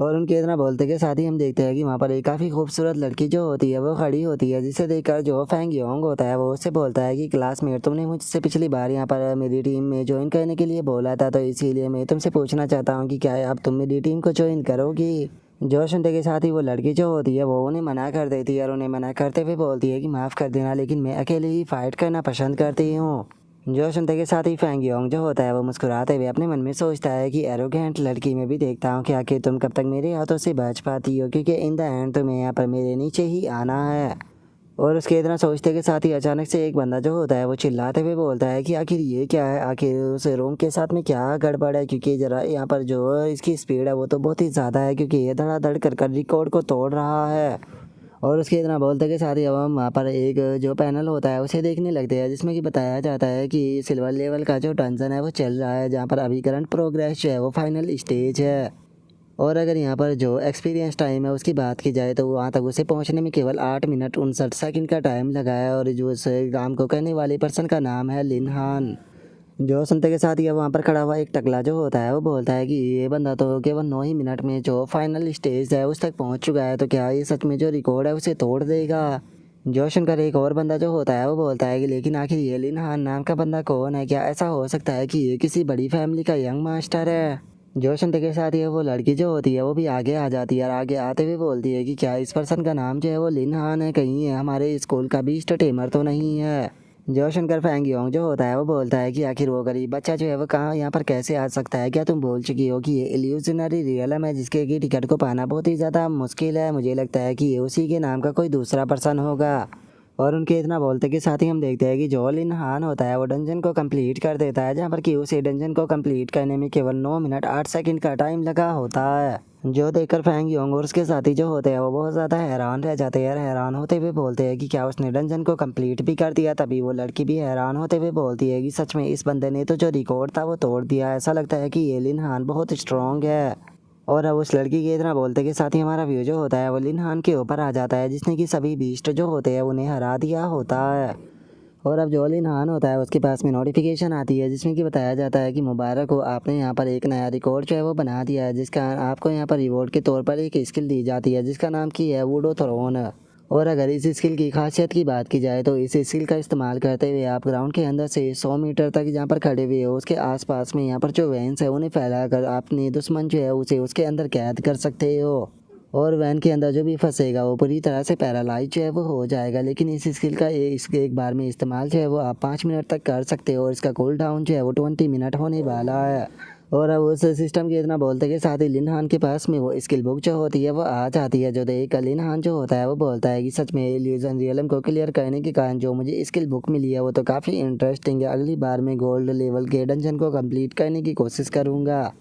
और उनके इतना बोलते के साथ ही हम देखते हैं कि वहाँ पर एक काफ़ी खूबसूरत लड़की जो होती है वो खड़ी होती है, जिसे देखकर जो फैंग योंग होता है वो उससे बोलता है कि क्लासमेट तुमने मुझसे पिछली बार यहाँ पर मेरी टीम में ज्वाइन करने के लिए बोला था, तो इसीलिए मैं तुमसे पूछना चाहता हूँ कि क्या अब तुम मेरी टीम को ज्वाइन करोगी। जो सुनते के साथ ही वो लड़की जो होती है वो उन्हें मना कर देती है और उन्हें मना करते हुए बोलती है कि माफ़ कर देना, लेकिन मैं अकेले ही फाइट करना पसंद करती हूँ। जो सुनते के साथ ही फैंग योंग जो होता है वो मुस्कुराते हुए अपने मन में सोचता है कि एरोगेंट लड़की में भी देखता हूँ कि आखिर तुम कब तक मेरे हाथों से बच पाती हो, क्योंकि इन द एंड तुम्हें यहाँ पर मेरे नीचे ही आना है। और उसके इतना सोचते के साथ ही अचानक से एक बंदा जो होता है वो चिल्लाते हुए बोलता है कि आखिर ये क्या है, आखिर उस रूम के साथ में क्या गड़बड़ है, क्योंकि ज़रा यहाँ पर जो इसकी स्पीड है वो तो बहुत ही ज़्यादा है, क्योंकि ये धड़ाधड़ कर रिकॉर्ड को तोड़ रहा है। और उसके इतना बोलते के साथ ही अब हम वहाँ पर एक जो पैनल होता है उसे देखने लगते हैं, जिसमें कि बताया जाता है कि सिल्वर लेवल का जो डंजन है वो चल रहा है, जहाँ पर अभी करंट प्रोग्रेस जो है वो फाइनल स्टेज है। और अगर यहाँ पर जो एक्सपीरियंस टाइम है उसकी बात की जाए तो वहाँ तक उसे पहुँचने में केवल 8 मिनट 59 सेकंड का टाइम लगा है। और जो उस काम को करने वाले पर्सन का नाम है लिन हान। जो सुनते के साथ ही अब वहाँ पर खड़ा हुआ एक टकला जो होता है वो बोलता है कि ये बंदा तो केवल 9 ही मिनट में जो फाइनल स्टेज है उस तक पहुँच चुका है, तो क्या ये सच में जो रिकॉर्ड है उसे तोड़ देगा। जो सुनकर एक और बंदा जो होता है वो बोलता है कि लेकिन आखिर ये लिन हान नाम का बंदा कौन है, क्या ऐसा हो सकता है कि ये किसी बड़ी फैमिली का यंग मास्टर है। जो सुनते के साथ ही वो लड़की जो होती है वो भी आगे आ जाती है और आगे आते हुए बोलती है कि क्या इस पर्सन का नाम जो है वो लिन हान है, कहीं है हमारे स्कूल का भी टेमर तो नहीं है। जो सुनकर फैंग योंग जो होता है वो बोलता है कि आखिर वो गरीब बच्चा जो है वो कहाँ यहाँ पर कैसे आ सकता है, क्या तुम भूल चुकी हो कि ये इल्यूजनरी रियलम है जिसके की टिकट को पाना बहुत ही ज़्यादा मुश्किल है, मुझे लगता है कि ये उसी के नाम का कोई दूसरा पर्सन होगा। और उनके इतना बोलते के साथ ही हम देखते हैं कि जो लिन हान होता है वो डंजन को कंप्लीट कर देता है, जहाँ पर कि उसे डंजन को कंप्लीट करने में केवल 9 मिनट 8 सेकंड का टाइम लगा होता है। जो देखकर फैंग योंग और उसके साथी जो होते हैं वो बहुत ज़्यादा हैरान रह जाते हैं और हैरान होते हुए बोलते हैं कि क्या उसने डंजन को कंप्लीट भी कर दिया। तभी वो लड़की भी हैरान होते हुए बोलती है कि सच में इस बंदे ने तो जो रिकॉर्ड था वो तोड़ दिया, ऐसा लगता है कि ये लिन हान बहुत स्ट्रॉन्ग है। और अब उस लड़की के इतना बोलते के साथ ही हमारा व्यू जो होता है वो लिन हान के ऊपर आ जाता है, जिसने कि सभी बीस्ट जो होते हैं उन्हें हरा दिया होता है। और अब जो लिन हान होता है उसके पास में नोटिफिकेशन आती है, जिसमें कि बताया जाता है कि मुबारक हो, आपने यहाँ पर एक नया रिकॉर्ड जो है वो बना दिया है, जिसका आपको यहाँ पर रिवॉर्ड के तौर पर एक स्किल दी जाती है जिसका नाम की है वुडो थ्रोन। और अगर इस स्किल की खासियत की बात की जाए तो इस स्किल का इस्तेमाल करते हुए आप ग्राउंड के अंदर से 100 मीटर तक जहाँ पर खड़े हुए हो उसके आसपास में यहाँ पर जो वैन्स है उन्हें फैलाकर अपने दुश्मन जो है उसे उसके अंदर कैद कर सकते हो। और वैन के अंदर जो भी फंसेगा वो पूरी तरह से पैरालाइज जो है वो हो जाएगा। लेकिन इस स्किल का इसके एक बार में इस्तेमाल जो है वो आप 5 मिनट तक कर सकते हो और इसका कूल डाउन जो है वो 20 मिनट होने वाला है। और अब उस सिस्टम के इतना बोलते के साथ ही लिन हान के पास में वो स्किल बुक जो होती है वो आ जाती है, जो देख कर लिन हान जो होता है वो बोलता है कि सच में इल्यूजन रियलम को क्लियर करने के कारण जो मुझे स्किल बुक मिली है वो तो काफ़ी इंटरेस्टिंग है, अगली बार मैं गोल्ड लेवल के डंजन को कंप्लीट करने की कोशिश करूँगा।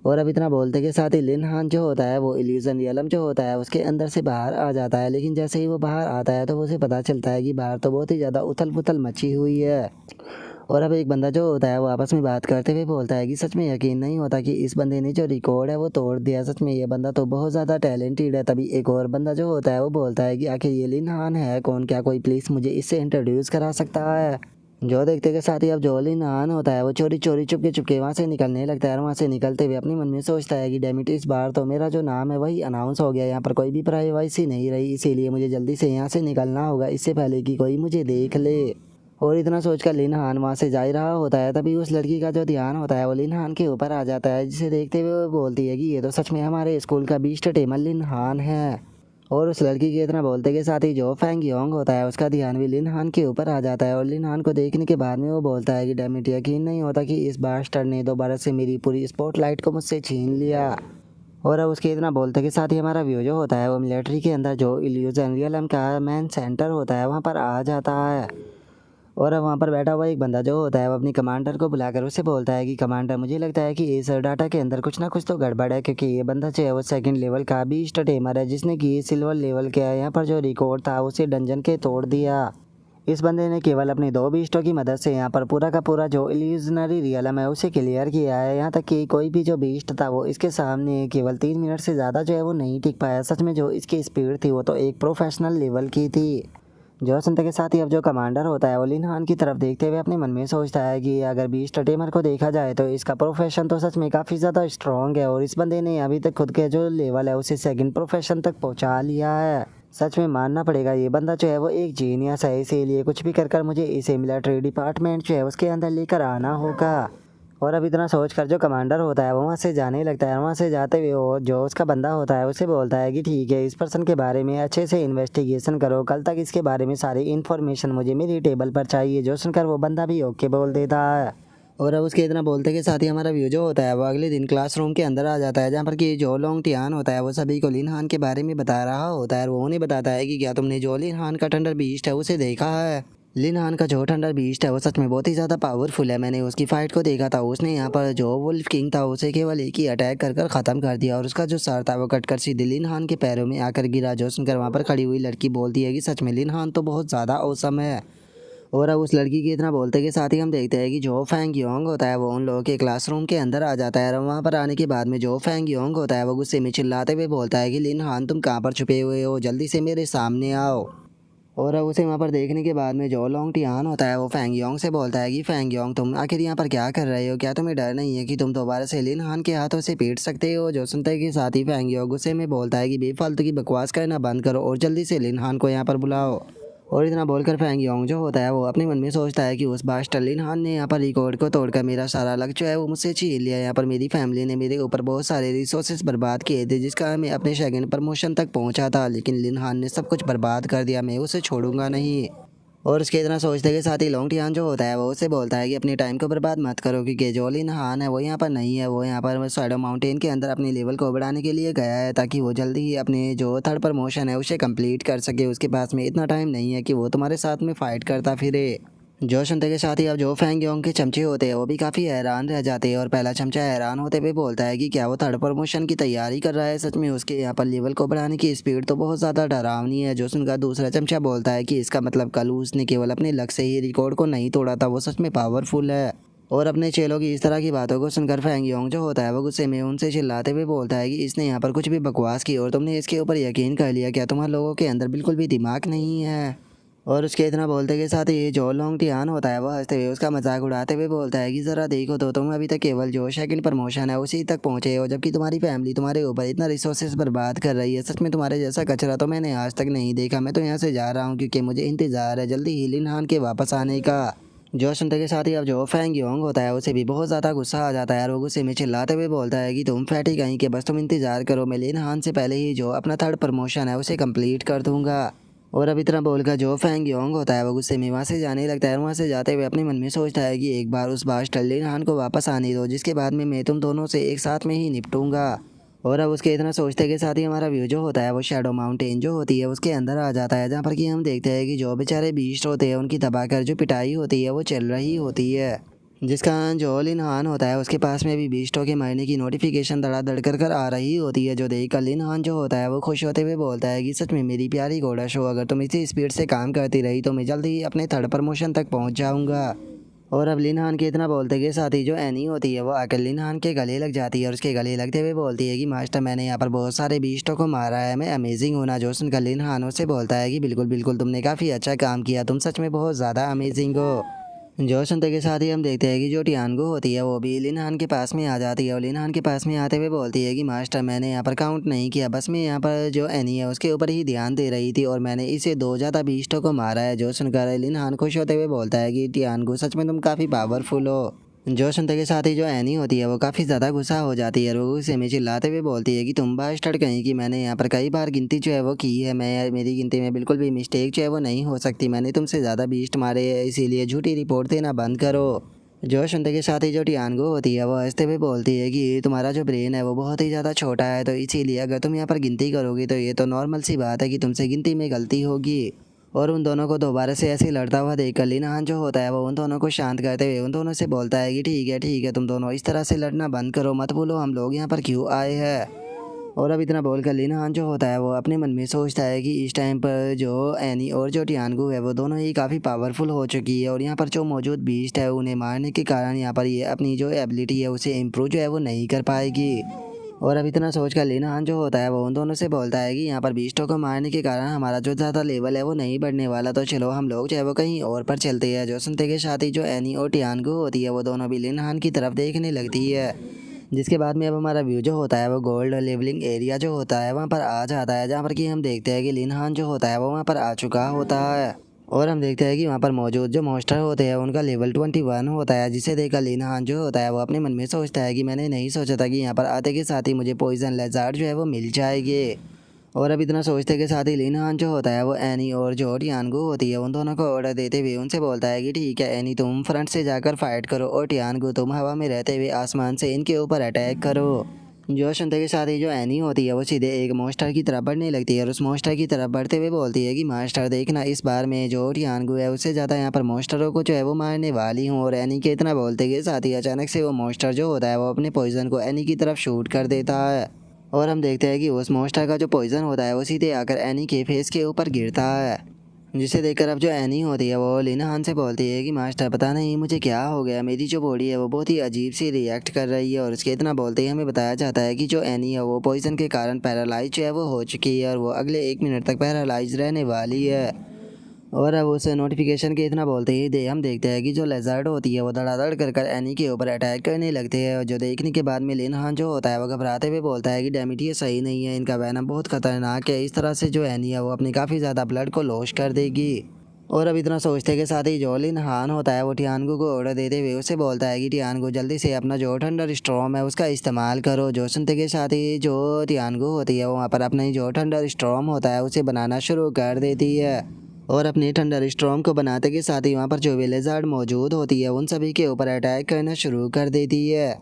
और अब इतना बोलते के साथ ही लिन हान जो होता है वो इल्यूजन रियलम जो होता है उसके अंदर से बाहर आ जाता है, लेकिन जैसे ही वो बाहर आता है तो उसे पता चलता है कि बाहर तो बहुत ही ज़्यादा उथल पुथल मची हुई है। और अब एक बंदा जो होता है वो आपस में बात करते हुए बोलता है कि सच में यकीन नहीं होता कि इस बंदे ने जो रिकॉर्ड है वो तोड़ दिया, सच में ये बंदा तो बहुत ज़्यादा टैलेंटेड है। तभी एक और बंदा जो होता है वो बोलता है कि आखिर ये लिन हान है कौन, क्या कोई प्लीज़ मुझे इससे इंट्रोड्यूस करा सकता है। जो देखते के साथ ही अब जो लिन हान होता है वो चोरी चोरी चुपके चुपके वहाँ से निकलने लगता है और वहाँ से निकलते हुए अपने मन में सोचता है कि डैमिट इस बार तो मेरा जो नाम है वही अनाउंस हो गया, यहाँ पर कोई भी प्राइवेसी नहीं रही, इसीलिए मुझे जल्दी से यहाँ से निकलना होगा इससे पहले कि कोई मुझे देख ले। और इतना सोचकर लिन हान वहाँ से जा ही रहा होता है, तभी उस लड़की का जो ध्यान होता है वो लिन हान के ऊपर आ जाता है, जिसे देखते हुए वो बोलती है कि ये तो सच में हमारे स्कूल का बीस्ट टेमर लिन हान है। और उस लड़की के इतना बोलते के साथ ही जो फैंग योंग होता है उसका ध्यान भी लिन हान के ऊपर आ जाता है और लिन हान को देखने के बाद में वो बोलता है कि डैमिट यकीन नहीं होता कि इस बास्टर्ड ने दोबारा से मेरी पूरी स्पॉटलाइट को मुझसे छीन लिया। और अब उसके इतना बोलते के साथ ही हमारा व्यू जो होता है वो मिलिट्री के अंदर जो इल्यूजन रियलम का मैन सेंटर होता है वहाँ पर आ जाता है। और अब वहाँ पर बैठा हुआ एक बंदा जो होता है वो अपनी कमांडर को बुलाकर उससे बोलता है कि कमांडर मुझे लगता है कि इस डाटा के अंदर कुछ ना कुछ तो गड़बड़ है, क्योंकि ये बंदा जो है वो सेकंड लेवल का भी टेमर है, जिसने कि सिल्वर लेवल के यहाँ पर जो रिकॉर्ड था उसे डंजन के तोड़ दिया। इस बंदे ने केवल अपने 2 बीस्टों की मदद से यहाँ पर पूरा का पूरा जो इल्यूजनरी रियलम है उसे क्लियर किया है, यहाँ तक कि कोई भी जो बीस्ट था वो इसके सामने केवल 3 मिनट से ज़्यादा जो है वो नहीं टिक पाया। सच में जो इसकी स्पीड थी वो तो एक प्रोफेशनल लेवल की थी। जो सुनते के साथ ही अब जो कमांडर होता है वो लिन हान की तरफ देखते हुए अपने मन में सोचता है कि अगर बीस्ट टेमर को देखा जाए तो इसका प्रोफेशन तो सच में काफ़ी ज़्यादा स्ट्रॉन्ग है और इस बंदे ने अभी तक खुद के जो लेवल है उसे सेकंड प्रोफेशन तक पहुंचा लिया है। सच में मानना पड़ेगा ये बंदा जो है वो एक जीनियस है, इसीलिए कुछ भी कर मुझे इसे मिलिट्री डिपार्टमेंट जो है उसके अंदर लेकर आना होगा। और अब इतना सोच कर जो कमांडर होता है वो वहाँ से जाने लगता है। वहाँ से जाते हुए वो जो उसका बंदा होता है उसे बोलता है कि ठीक है, इस पर्सन के बारे में अच्छे से इन्वेस्टिगेशन करो, कल तक इसके बारे में सारी इन्फॉर्मेशन मुझे मेरी टेबल पर चाहिए। जो सुनकर वो बंदा भी ओके बोल देता है। और अब उसके इतना बोलते के साथ ही हमारा व्यू जो होता है वो अगले दिन क्लासरूम के अंदर आ जाता है, जहाँ पर कि जो लोंग टियान होता है वो सभी को लिन हान के बारे में बता रहा होता है। वो उन्हें बताता है कि क्या तुमने जो लिन हान का थंडर बीस्ट है उसे देखा है। लिन हान का जो थंडर बीस्ट है वो सच में बहुत ही ज़्यादा पावरफुल है। मैंने उसकी फाइट को देखा था। उसने यहाँ पर जो वुल्फ किंग था उसे केवल एक ही अटैक कर कर ख़त्म कर दिया और उसका जो सर था वो कटकर सीधे लिन हान के पैरों में आकर गिरा। जो सुनकर वहाँ पर खड़ी हुई लड़की बोलती है कि सच में लिन हान तो बहुत ज़्यादा औसम है। और अब उस लड़की की इतना बोलते के साथ ही हम देखते हैं कि जो फैंग योंग होता है वो उन लोगों के क्लासरूम के अंदर आ जाता है। और वहाँ पर आने के बाद में जो फैंग योंग होता है वो गुस्से में चिल्लाते हुए बोलता है कि लिन हान तुम कहाँ पर छुपे हुए हो, जल्दी से मेरे सामने आओ। और अब उसे वहाँ पर देखने के बाद में जो लोंग टियान होता है वो फैंग योंग से बोलता है कि फैंग योंग तुम आखिर यहाँ पर क्या कर रहे हो, क्या तुम्हें डर नहीं है कि तुम दोबारा से लिन हान के हाथों से पीट सकते हो। जो सुनते के साथ ही फैंग योंग गुस्से में बोलता है कि बेफालतू की बकवास करना बंद करो और जल्दी से लिन हान को यहाँ पर बुलाओ। और इतना बोलकर फैंग योंग जो होता है वो अपने मन में सोचता है कि उस बास्टर लिन हान ने यहाँ पर रिकॉर्ड को तोड़कर मेरा सारा लक जो है वो मुझसे छीन लिया। यहाँ पर मेरी फैमिली ने मेरे ऊपर बहुत सारे रिसोर्सेज बर्बाद किए थे, जिसका मैं अपने सेकंड प्रमोशन तक पहुँचा था, लेकिन लिन हान ने सब कुछ बर्बाद कर दिया। मैं उसे छोड़ूंगा नहीं। और उसके इतना सोचते के साथ ही लोंग टियान जो होता है वो उससे बोलता है कि अपने टाइम को बर्बाद मत करो, क्योंकि जो लिन हान है वो यहाँ पर नहीं है। वो यहाँ पर शैडो माउंटेन के अंदर अपने लेवल को बढ़ाने के लिए गया है, ताकि वो जल्दी ही अपने जो थर्ड प्रमोशन है उसे कंप्लीट कर सके। उसके पास में इतना टाइम नहीं है कि वो तुम्हारे साथ में फाइट करता फिरे। जो सुनते के साथ ही अब जो फैंग योंग के चमचे होते हैं वो भी काफ़ी हैरान रह जाते हैं। और पहला चमचा हैरान होते हुए बोलता है कि क्या वो थर्ड प्रमोशन की तैयारी कर रहा है। सच में उसके यहाँ पर लेवल को बढ़ाने की स्पीड तो बहुत ज़्यादा डरावनी है। जो सुनकर दूसरा चमचा बोलता है कि इसका मतलब कल उसने केवल अपने लक से ही रिकॉर्ड को नहीं तोड़ा था, वो सच में पावरफुल है। और अपने चेलों की इस तरह की बातों को सुनकर फैंग योंग जो होता है वो गुस्से में उनसे चिल्लाते हुए बोलता है कि इसने यहाँ पर कुछ भी बकवास की और तुमने इसके ऊपर यकीन कर लिया। क्या तुम्हारे लोगों के अंदर बिल्कुल भी दिमाग नहीं है। और उसके इतना बोलते के साथ ही जो लोंग टियान होता है वो हंसते हुए उसका मजाक उड़ाते हुए बोलता है कि ज़रा देखो तो तुम अभी तक केवल जो सेकंड प्रमोशन है उसी तक पहुंचे हो, जबकि तुम्हारी फैमिली तुम्हारे ऊपर इतना रिसोर्सेज बर्बाद कर रही है। सच में तुम्हारे जैसा कचरा तो मैंने आज तक नहीं देखा। मैं तो यहाँ से जा रहा हूँ क्योंकि मुझे इंतज़ार है जल्दी ही लिन हान के वापस आने का। जो सुनते के साथ ही अब जो फैंग योंग होता है उसे भी बहुत ज़्यादा गुस्सा आ जाता है और वो गुस्से में चिल्लाते हुए बोलता है कि तुम फैटी कहीं के, बस तुम इंतज़ार करो, मैं लिन हान से पहले ही जो अपना थर्ड प्रमोशन है उसे कंप्लीट कर दूंगा। और अब इतना बोलकर जो फैंग योंग होता है वो गुस्से में वहाँ से जाने लगता है। वहाँ से जाते हुए अपने मन में सोचता है कि एक बार उस बास्टर लिन हान को वापस आने दो, जिसके बाद में मैं तुम दोनों से एक साथ में ही निपटूंगा। और अब उसके इतना सोचते के साथ ही हमारा व्यू जो होता है वो शैडो माउंटेन जो होती है उसके अंदर आ जाता है, जहाँ पर कि हम देखते हैं कि जो बेचारे बीस्ट होते हैं उनकी दबाकर जो पिटाई होती है वो चल रही होती है। जिसका जो लिन हान होता है उसके पास में भी बीस्टों के मरने की नोटिफिकेशन धड़ाधड़ कर आ रही होती है। जो देख कर लिन हान जो होता है वो खुश होते हुए बोलता है कि सच में मेरी प्यारी घोड़ा शो, अगर तुम इसी स्पीड से काम करती रही तो मैं जल्दी ही अपने थर्ड प्रमोशन तक पहुंच जाऊंगा। और अब लिन हान के इतना बोलते के साथ ही जो एनी होती है वो आकर लिन हान के गले लग जाती है और उसके गले लगते हुए बोलती है कि मास्टर मैंने यहाँ पर बहुत सारे बीस्टों को मारा है, मैं अमेजिंग होना। जो सुनकर लिन हान उससे बोलता है कि बिल्कुल बिल्कुल तुमने काफ़ी अच्छा काम किया, तुम सच में बहुत ज़्यादा अमेजिंग हो। जो सुनते के साथ ही हम देखते हैं कि जो टियानगो होती है वो भी लिन हान के पास में आ जाती है और लिन हान के पास में आते हुए बोलती है कि मास्टर मैंने यहाँ पर काउंट नहीं किया, बस मैं यहाँ पर जो एनी है उसके ऊपर ही ध्यान दे रही थी और मैंने इसे दो ज़्यादा बीस्टों को मारा है। जो सुनकर लिन हान खुश होते हुए बोलता है कि टियानगो सच में तुम काफ़ी पावरफुल हो। जो सुनते के साथ ही जो एनी होती है वो काफ़ी ज़्यादा गुस्सा हो जाती है और वो गुस्से में चिल्लाते हुए बोलती है कि तुम बास्टर्ड कहीं कि मैंने यहाँ पर कई बार गिनती जो है वो की है, मैं मेरी गिनती में बिल्कुल भी मिस्टेक जो है वो नहीं हो सकती, मैंने तुमसे ज़्यादा बीस्ट मारे हैं, इसीलिए झूठी रिपोर्ट देना बंद करो। जो सुनते के साथ ही जो टियानगो होती है वो हंसते हुए बोलती है कि तुम्हारा जो ब्रेन है वो बहुत ही ज़्यादा छोटा है, तो इसीलिए अगर तुम यहाँ पर गिनती करोगी तो ये तो नॉर्मल सी बात है कि तुमसे गिनती में गलती होगी। और उन दोनों को दोबारा से ऐसे लड़ता हुआ देखकर लिन हान जो होता है वो उन दोनों को शांत करते हुए उन दोनों से बोलता है कि ठीक है तुम दोनों इस तरह से लड़ना बंद करो, मत बोलो हम लोग यहाँ पर क्यों आए हैं। और अब इतना बोलकर लिन हान जो होता है वो अपने मन में सोचता है कि इस टाइम पर जो एनी और जो टियानगू है वो दोनों ही काफ़ी पावरफुल हो चुकी है और यहाँ पर जो मौजूद बीस्ट है उन्हें मारने के कारण यहाँ पर ये अपनी जो एबिलिटी है उसे इम्प्रूव जो है वो नहीं कर पाएगी। और अब इतना सोचकर लिन हान जो होता है वो उन दोनों से बोलता है कि यहाँ पर बीस्टों को मारने के कारण हमारा जो ज़्यादा लेवल है वो नहीं बढ़ने वाला, तो चलो हम लोग जो है वो कहीं और पर चलते हैं। जो सुनते के साथ ही जो एनी और टियानगू होती है वो दोनों भी लिन हान की तरफ देखने लगती है। जिसके बाद में अब हमारा व्यू जो होता है वो गोल्ड लेवलिंग एरिया जो होता है वहाँ पर आ जाता है, जहाँ पर कि हम देखते हैं कि लिन हान जो होता है वो वहाँ पर आ चुका होता है। और हम देखते हैं कि वहाँ पर मौजूद जो मॉन्स्टर होते हैं उनका लेवल 21 होता है, जिसे देखकर लिन हान जो होता है वो अपने मन में सोचता है कि मैंने नहीं सोचा था कि यहाँ पर आते के साथ ही मुझे पॉइजन लेज़ार्ड जो है वो मिल जाएगी। और अब इतना सोचते के साथ ही लिन हान जो होता है वो एनी और जो टियानगू होती है उन दोनों को ऑर्डर देते हुए उनसे बोलता है कि ठीक है एनी, तुम फ्रंट से जाकर फाइट करो और टियानगू तुम हवा में रहते हुए आसमान से इनके ऊपर अटैक करो। जो सुनते के साथ ही जो एनी होती है वो सीधे एक मॉन्स्टर की तरफ बढ़ने लगती है और उस मॉन्स्टर की तरफ बढ़ते हुए बोलती है कि मास्टर देखना, इस बार में जो टियानगू है उससे ज़्यादा यहाँ पर मॉन्स्टरों को जो है वो मारने वाली हूँ। और एनी के इतना बोलते के साथ ही अचानक से वो मॉन्स्टर जो होता है वो अपने पॉइजन को एनी की तरफ शूट कर देता है। और हम देखते हैं कि उस मॉन्स्टर का जो पॉइजन होता है वो सीधे आकर एनी के फेस के ऊपर गिरता है, जिसे देखकर अब जो एनी होती है वो लिन हान से बोलती है कि मास्टर पता नहीं मुझे क्या हो गया, मेरी जो बॉडी है वो बहुत ही अजीब सी रिएक्ट कर रही है। और उसके इतना बोलते ही हमें बताया जाता है कि जो एनी है वो पॉइजन के कारण पैरालाइज जो है वो हो चुकी है और वो अगले 1 मिनट तक पैरालाइज रहने वाली है। और अब उस नोटिफिकेशन के इतना बोलते ही हम देखते हैं कि जो लेज़र्ड होती है वो धड़ाधड़ कर एनी के ऊपर अटैक करने लगते हैं। और जो देखने के बाद में लिन हान जो होता है वो घबराते हुए बोलता है कि डैमिट ये सही नहीं है, इनका वैनम बहुत खतरनाक है, इस तरह से जो एनी है वो अपनी काफ़ी ज़्यादा ब्लड को लॉस कर देगी। और अब इतना सोचते के साथ ही जो लिन हान होता है वो टियानगू को ऑर्डर देते हुए उससे बोलता है कि टियानगू जल्दी से अपना जो थंडर स्टॉर्म है उसका इस्तेमाल करो। जो सुनते के साथ ही जो टियानगू होती है वो वहाँ पर अपना जो थंडर स्टॉर्म होता है उसे बनाना शुरू कर देती है। और अपने थंडर स्टॉर्म को बनाते के साथ ही वहाँ पर जो भी लेज़र्ड मौजूद होती है उन सभी के ऊपर अटैक करना शुरू कर देती है।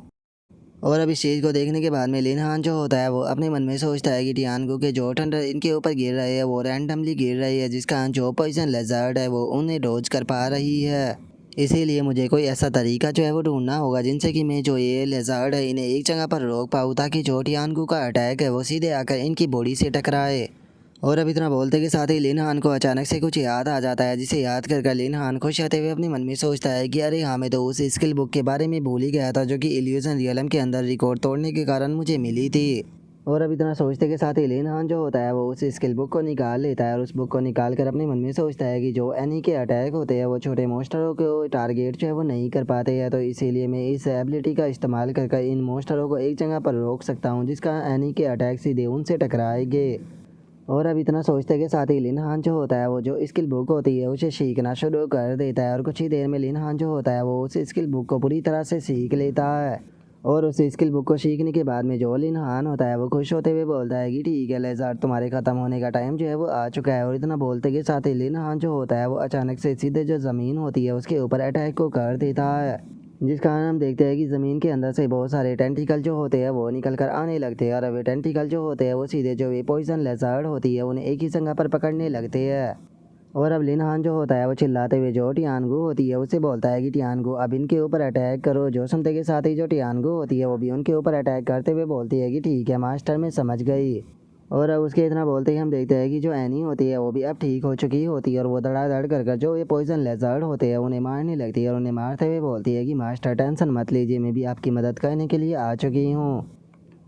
और अब इस चीज़ को देखने के बाद में लिन हान जो होता है वो अपने मन में सोचता है कि टियानगू के जो थंडर इनके ऊपर गिर रहे हैं वो रैंडमली गिर रही है, जिसका जो पॉइजन लेज़र्ड है वो उन्हें डोज कर पा रही है। इसीलिए मुझे कोई ऐसा तरीका जो है वो ढूंढना होगा जिनसे कि मैं जो ये लेज़र्ड है इन्हें एक जगह पर रोक पाऊँ, ताकि जो टियानगू का अटैक है वो सीधे आकर इनकी बॉडी से टकराए। और अब इतना बोलते के साथ ही लिन हान को अचानक से कुछ याद आ जाता है, जिसे याद कर लिन हान खुश रहते हुए अपने मन में सोचता है कि अरे हाँ, मैं तो उस स्किल बुक के बारे में भूल ही गया था जो कि इल्यूजन रियलम के अंदर रिकॉर्ड तोड़ने के कारण मुझे मिली थी। और अब इतना सोचते के साथ ही लिन हान जो होता है वो उस स्किल बुक को निकाल लेता है और उस बुक को निकाल कर अपने मन में सोचता है कि जो एनी के अटैक होते हैं वो छोटे मॉन्स्टरों को टारगेट जो है वो नहीं कर पाते हैं, तो इसीलिए मैं इस एबिलिटी का इस्तेमाल कर इन मॉन्स्टरों को एक जगह पर रोक सकता हूँ, जिसका एनी के अटैक सीधे उनसे टकराएंगे। और अब इतना सोचते के साथ ही लिन हान जो होता है वो जो स्किल बुक होती है उसे सीखना शुरू कर देता है और कुछ ही देर में लिन हान जो होता है वो उस स्किल बुक को पूरी तरह से सीख लेता है। और उस स्किल बुक को सीखने के बाद में जो लिन हान होता है वो खुश होते हुए बोलता है कि ठीक है लेज़र्ड, तुम्हारे ख़त्म होने का टाइम जो है वो आ चुका है। और इतना बोलते के साथ ही लिन हान जो होता है वो अचानक से सीधे जो ज़मीन होती है उसके ऊपर अटैक को कर देता है, जिस कारण हम देखते हैं कि ज़मीन के अंदर से बहुत सारे टेंटिकल जो होते हैं वो निकल कर आने लगते हैं। और वे टेंटिकल जो होते हैं वो सीधे जो ये पॉइजन लेज़र्ड होती है उन्हें एक ही जगह पर पकड़ने लगते हैं। और अब लिन हान जो होता है वो चिल्लाते हुए जो टियानगू होती है उसे बोलता है कि टियानगू अब इनके ऊपर अटैक करो। जो सुनते के साथ ही जो टियानगू होती है वो भी उनके ऊपर अटैक करते हुए बोलती है कि ठीक है मास्टर, मैं समझ गई। और अब उसके इतना बोलते ही हम देखते हैं कि जो एनी होती है वो भी अब ठीक हो चुकी होती है और वो धड़ाधड़ कर जो ये पॉइजन लेज़र्ड होते हैं उन्हें मारने लगती है और उन्हें मारते हुए बोलती है कि मास्टर टेंशन मत लीजिए, मैं भी आपकी मदद करने के लिए आ चुकी हूँ।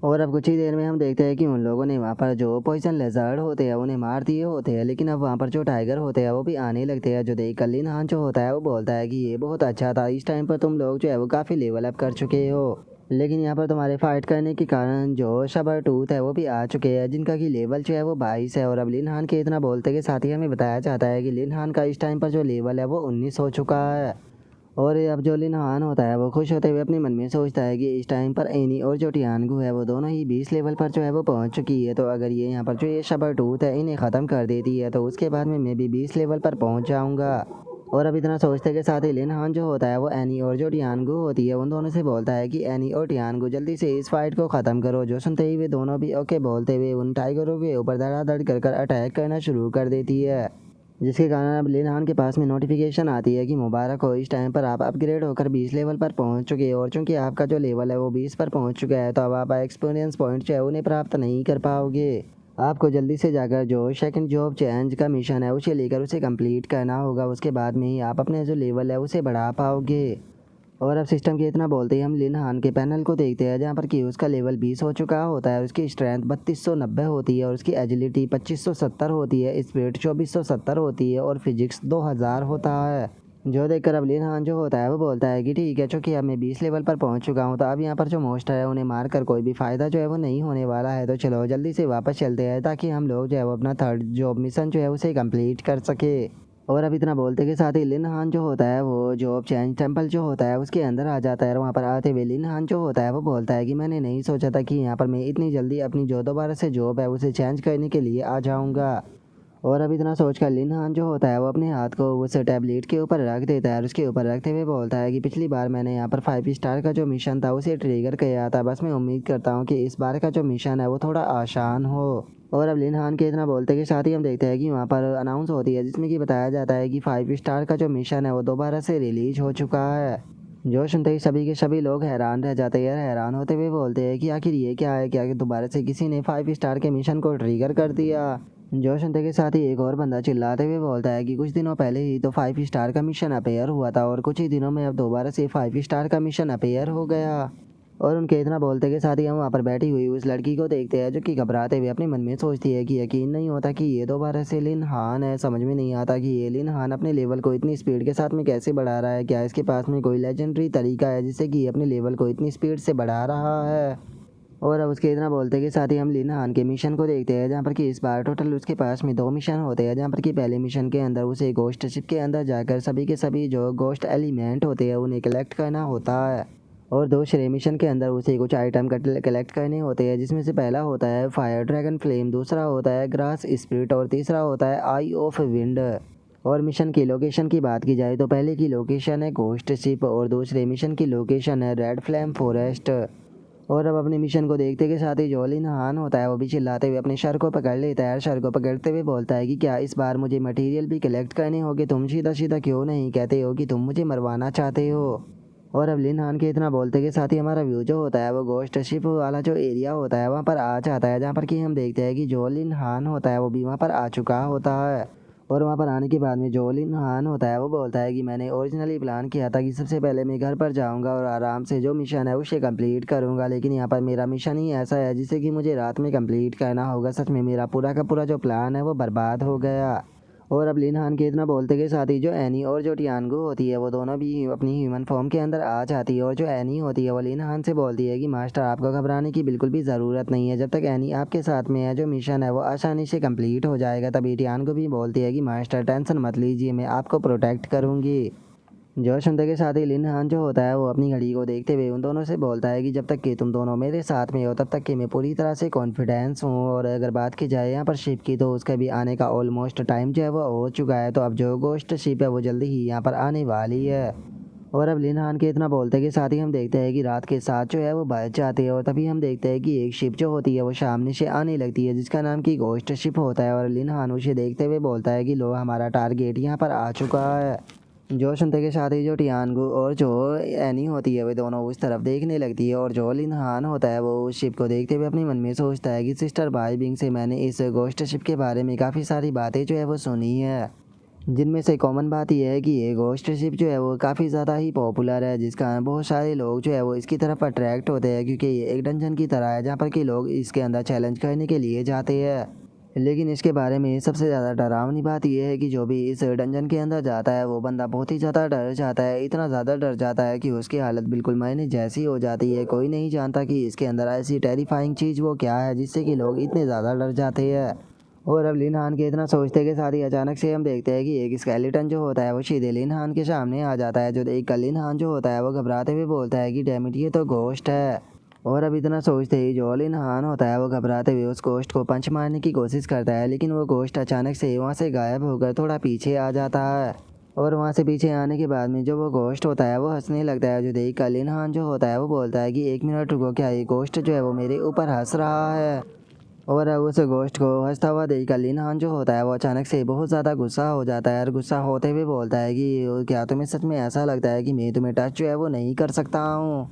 और अब कुछ ही देर में हम देखते हैं कि उन लोगों ने वहाँ पर जो पॉइजन लेज़र्ड होते हैं उन्हें मार दिए होते हैं, लेकिन अब वहाँ पर जो टाइगर होते हैं वो भी आने लगते हैं। जो देख कर लिन हान जो होता है वो बोलता है कि ये बहुत अच्छा था, इस टाइम पर तुम लोग जो है वो काफ़ी लेवल अप कर चुके हो, लेकिन यहाँ पर तुम्हारे फाइट करने के कारण जो शबर टूथ है वो भी आ चुके हैं, जिनका कि लेवल जो है वो 22 है। और अब लिन हान के इतना बोलते के साथ ही हमें बताया जाता है कि लिन हान का इस टाइम पर जो लेवल है वो 19 हो चुका है। और अब जो लिन हान होता है वो खुश होते हुए अपने मन में सोचता है कि इस टाइम पर एनी और जो टियानगू है वो दोनों ही 20 लेवल पर जो है वो पहुंच चुकी है, तो अगर ये यहाँ पर जो ये शबर टूथ है इन्हें ख़त्म कर देती है तो उसके बाद में मैं भी 20 लेवल पर पहुंच जाऊंगा। और अब इतना सोचते के साथ ही लिन हान जो होता है वो एनी और जो टियानगू होती है उन दोनों से बोलता है कि एनी और टियानगू जल्दी से इस फाइट को ख़त्म करो। जो सुनते ही वे दोनों भी ओके बोलते हुए उन टाइगरों के ऊपर धड़ाधड़ कर अटैक करना शुरू कर देती है, जिसके कारण अब लिन हान के पास में नोटिफिकेशन आती है कि मुबारक हो, इस टाइम पर आप अपग्रेड होकर 20 लेवल पर पहुंच चुके हो। और चूंकि आपका जो लेवल है वो 20 पर पहुंच चुका है तो अब आप एक्सपीरियंस पॉइंट जो है उन्हें प्राप्त नहीं कर पाओगे। आपको जल्दी से जाकर जो सेकंड जॉब चेंज का मिशन है उसे लेकर उसे कंप्लीट करना होगा, उसके बाद में ही आप अपने जो लेवल है उसे बढ़ा पाओगे। और अब सिस्टम के इतना बोलते ही हम लिन हान के पैनल को देखते हैं, जहाँ पर कि उसका लेवल 20 हो चुका होता है, उसकी स्ट्रेंथ 3290 होती है और उसकी एजिलिटी 2570 होती है, स्पीड 2470 होती है और फिजिक्स 2000 होता है। जो देखकर अब लिन हान जो होता है वो बोलता है कि ठीक है, चूँकि अब मैं 20 लेवल पर पहुंच चुका हूँ तो अब यहाँ पर जो मॉन्स्टर है उन्हें मारकर कोई भी फ़ायदा जो है वो नहीं होने वाला है, तो चलो जल्दी से वापस चलते हैं ताकि हम लोग जो है वो अपना थर्ड जॉब मिशन जो है उसे कंप्लीट कर सके। और अब इतना बोलते के साथ ही लिन हान जो होता है वो जॉब चेंज टेम्पल जो होता है उसके अंदर आ जाता है। और वहाँ पर आते हुए लिन हान जो होता है वो बोलता है कि मैंने नहीं सोचा था कि यहाँ पर मैं इतनी जल्दी अपनी जो दोबारा से जॉब है उसे चेंज करने के लिए आ जाऊँगा। और अब इतना सोचकर लिन हान जो होता है वो अपने हाथ को उस टैबलेट के ऊपर रख देता है और उसके ऊपर रखते हुए बोलता है कि पिछली बार मैंने यहाँ पर 5 स्टार का जो मिशन था उसे ट्रिगर किया था, बस मैं उम्मीद करता हूँ कि इस बार का जो मिशन है वो थोड़ा आसान हो। और अब लिन हान के इतना बोलते के साथ ही हम देखते हैं कि वहाँ पर अनाउंस होती है जिसमें कि बताया जाता है कि 5 स्टार का जो मिशन है वो दोबारा से रिलीज हो चुका है। जो सुनते ही सभी के सभी लोग हैरान रह जाते हैं। हैरान होते हुए बोलते हैं कि आखिर ये क्या है, क्या कि दोबारा से किसी ने 5 स्टार के मिशन को ट्रिगर कर दिया। जो सुनते के साथ ही एक और बंदा चिल्लाते हुए बोलता है कि कुछ दिनों पहले ही तो 5 स्टार का मिशन अपेयर हुआ था और कुछ ही दिनों में अब दोबारा से 5 स्टार का मिशन अपेयर हो गया। और उनके इतना बोलते के साथ ही हम वहाँ पर बैठी हुई उस लड़की को देखते हैं जो कि घबराते हुए अपने मन में सोचती है कि यकीन नहीं होता कि ये दोबारा से लिन हान है। समझ में नहीं आता कि ये लिन हान अपने लेवल को इतनी स्पीड के साथ में कैसे बढ़ा रहा है। क्या इसके पास में कोई लेजेंडरी तरीका है जिससे कि ये अपने लेवल को इतनी स्पीड से बढ़ा रहा है। और अब उसके इतना बोलते के साथ ही हम लिन हान के मिशन को देखते हैं जहाँ पर कि इस बार टोटल उसके पास में 2 मिशन होते हैं। जहाँ पर कि पहले मिशन के अंदर उसे गोस्ट शिप के अंदर जाकर सभी के सभी जो गोस्ट एलिमेंट होते हैं उन्हें कलेक्ट करना होता है। और दूसरे मिशन के अंदर उसे कुछ आइटम कलेक्ट करने होते हैं जिसमें से पहला होता है फायर ड्रैगन फ्लेम, दूसरा होता है ग्रास स्पिरिट और तीसरा होता है आई ऑफ विंड। और मिशन की लोकेशन की बात की जाए तो पहले की लोकेशन है गोस्ट शिप और दूसरे मिशन की लोकेशन है रेड फ्लेम फॉरेस्ट। और अब अपने मिशन को देखते के साथ ही जो लिन हान होता है वो भी चिल्लाते हुए अपने सर को पकड़ लेता है। सर को पकड़ते हुए बोलता है कि क्या इस बार मुझे मटेरियल भी कलेक्ट करने होंगे, तुम सीधा सीधा क्यों नहीं कहते हो कि तुम मुझे मरवाना चाहते हो। और अब लिन हान के इतना बोलते के साथ ही हमारा व्यू जो होता है वो गोस्ट शिप वाला जो एरिया होता है वहाँ पर आ जाता है। जहाँ पर कि हम देखते हैं कि जो लिन हान होता है वो भी वहाँ पर आ चुका होता है। और वहाँ पर आने के बाद में जो लिन हान होता है वो बोलता है कि मैंने ओरिजिनली प्लान किया था कि सबसे पहले मैं घर पर जाऊँगा और आराम से जो मिशन है उसे कंप्लीट करूँगा, लेकिन यहाँ पर मेरा मिशन ही ऐसा है जिसे कि मुझे रात में कंप्लीट करना होगा। सच में मेरा पूरा का पूरा जो प्लान है वो बर्बाद हो गया। और अब लिन हान के इतना बोलते के साथ ही जो एनी और जो टियानगो होती है वो दोनों भी अपनी ह्यूमन फॉर्म के अंदर आ जाती है। और जो एनी होती है वो लिन हान से बोलती है कि मास्टर आपको घबराने की बिल्कुल भी ज़रूरत नहीं है, जब तक एनी आपके साथ में है जो मिशन है वो आसानी से कंप्लीट हो जाएगा। तभी टियानगो भी बोलती है कि मास्टर टेंशन मत लीजिए, मैं आपको प्रोटेक्ट करूँगी। जो सुनते के साथ ही लिन हान जो होता है वो अपनी घड़ी को देखते हुए उन दोनों से बोलता है कि जब तक कि तुम दोनों मेरे साथ में हो तब तक कि मैं पूरी तरह से कॉन्फिडेंस हूँ। और अगर बात की जाए यहाँ पर शिप की तो उसका भी आने का ऑलमोस्ट टाइम जो है वो हो चुका है। तो अब जो गोस्ट शिप है वो जल्दी ही यहाँ पर आने वाली है। और अब लिन हान के इतना बोलते के साथ ही हम देखते हैं कि रात के 7 जो है वो बज जाते हैं। और तभी हम देखते हैं कि एक शिप जो होती है वो सामने से आने लगती है जिसका नाम की गोस्ट शिप होता है। और लिन हान उसे देखते हुए बोलता है कि लो हमारा टारगेट यहाँ पर आ चुका है। जो सुनते के साथ ही जो टियानगू और जो एनी होती है वे दोनों उस तरफ देखने लगती है। और जो लिन हान होता है वो उस शिप को देखते हुए अपने मन में सोचता है कि सिस्टर बाई बिंग से मैंने इस गोस्ट शिप के बारे में काफ़ी सारी बातें जो है वो सुनी है, जिनमें से कॉमन बात यह है कि ये गोस्ट शिप जो है वो काफ़ी ज़्यादा ही पॉपुलर है, जिसका बहुत सारे लोग जो है वो इसकी तरफ अट्रैक्ट होते हैं क्योंकि ये एक डंजन की तरह है जहाँ पर कि लोग इसके अंदर चैलेंज करने के लिए जाते हैं। लेकिन इसके बारे में सबसे ज़्यादा डरावनी बात यह है कि जो भी इस डंजन के अंदर जाता है वो बंदा बहुत ही ज़्यादा डर जाता है, इतना ज़्यादा डर जाता है कि उसकी हालत बिल्कुल मरने जैसी हो जाती है। कोई नहीं जानता कि इसके अंदर ऐसी टेरिफाइंग चीज़ वो क्या है जिससे कि लोग इतने ज़्यादा डर जाते हैं। और अब लिन हान के इतना सोचते के साथ ही अचानक से हम देखते हैं कि एक स्केलेटन जो होता है वो सीधे लिन हान के सामने आ जाता है। जो देख कर लिन हान जो होता है वो घबराते हुए बोलता है कि डैम इट ये तो घोस्ट है। और अब इतना सोचते ही जो लिन हान होता है वो घबराते हुए उस गोश्त को पंच मारने की कोशिश करता है, लेकिन वो गोश्त अचानक से वहाँ से गायब होकर थोड़ा पीछे आ जाता है। और वहाँ से पीछे आने के बाद में जो वो गोश्त होता है वो हंसने लगता है। जो देख कर लिन हान जो होता है वो बोलता है कि 1 मिनट रुको, क्या ये गोश्त जो है वो मेरे ऊपर हंस रहा है। और अब उस गोश्त को हंसता हुआ देख कर लिन हान जो होता है वो अचानक से बहुत ज़्यादा गुस्सा हो जाता है। और गुस्सा होते हुए बोलता है कि क्या तुम्हें सच में ऐसा लगता है कि मैं तुम्हें टच जो है वो नहीं कर सकता हूँ।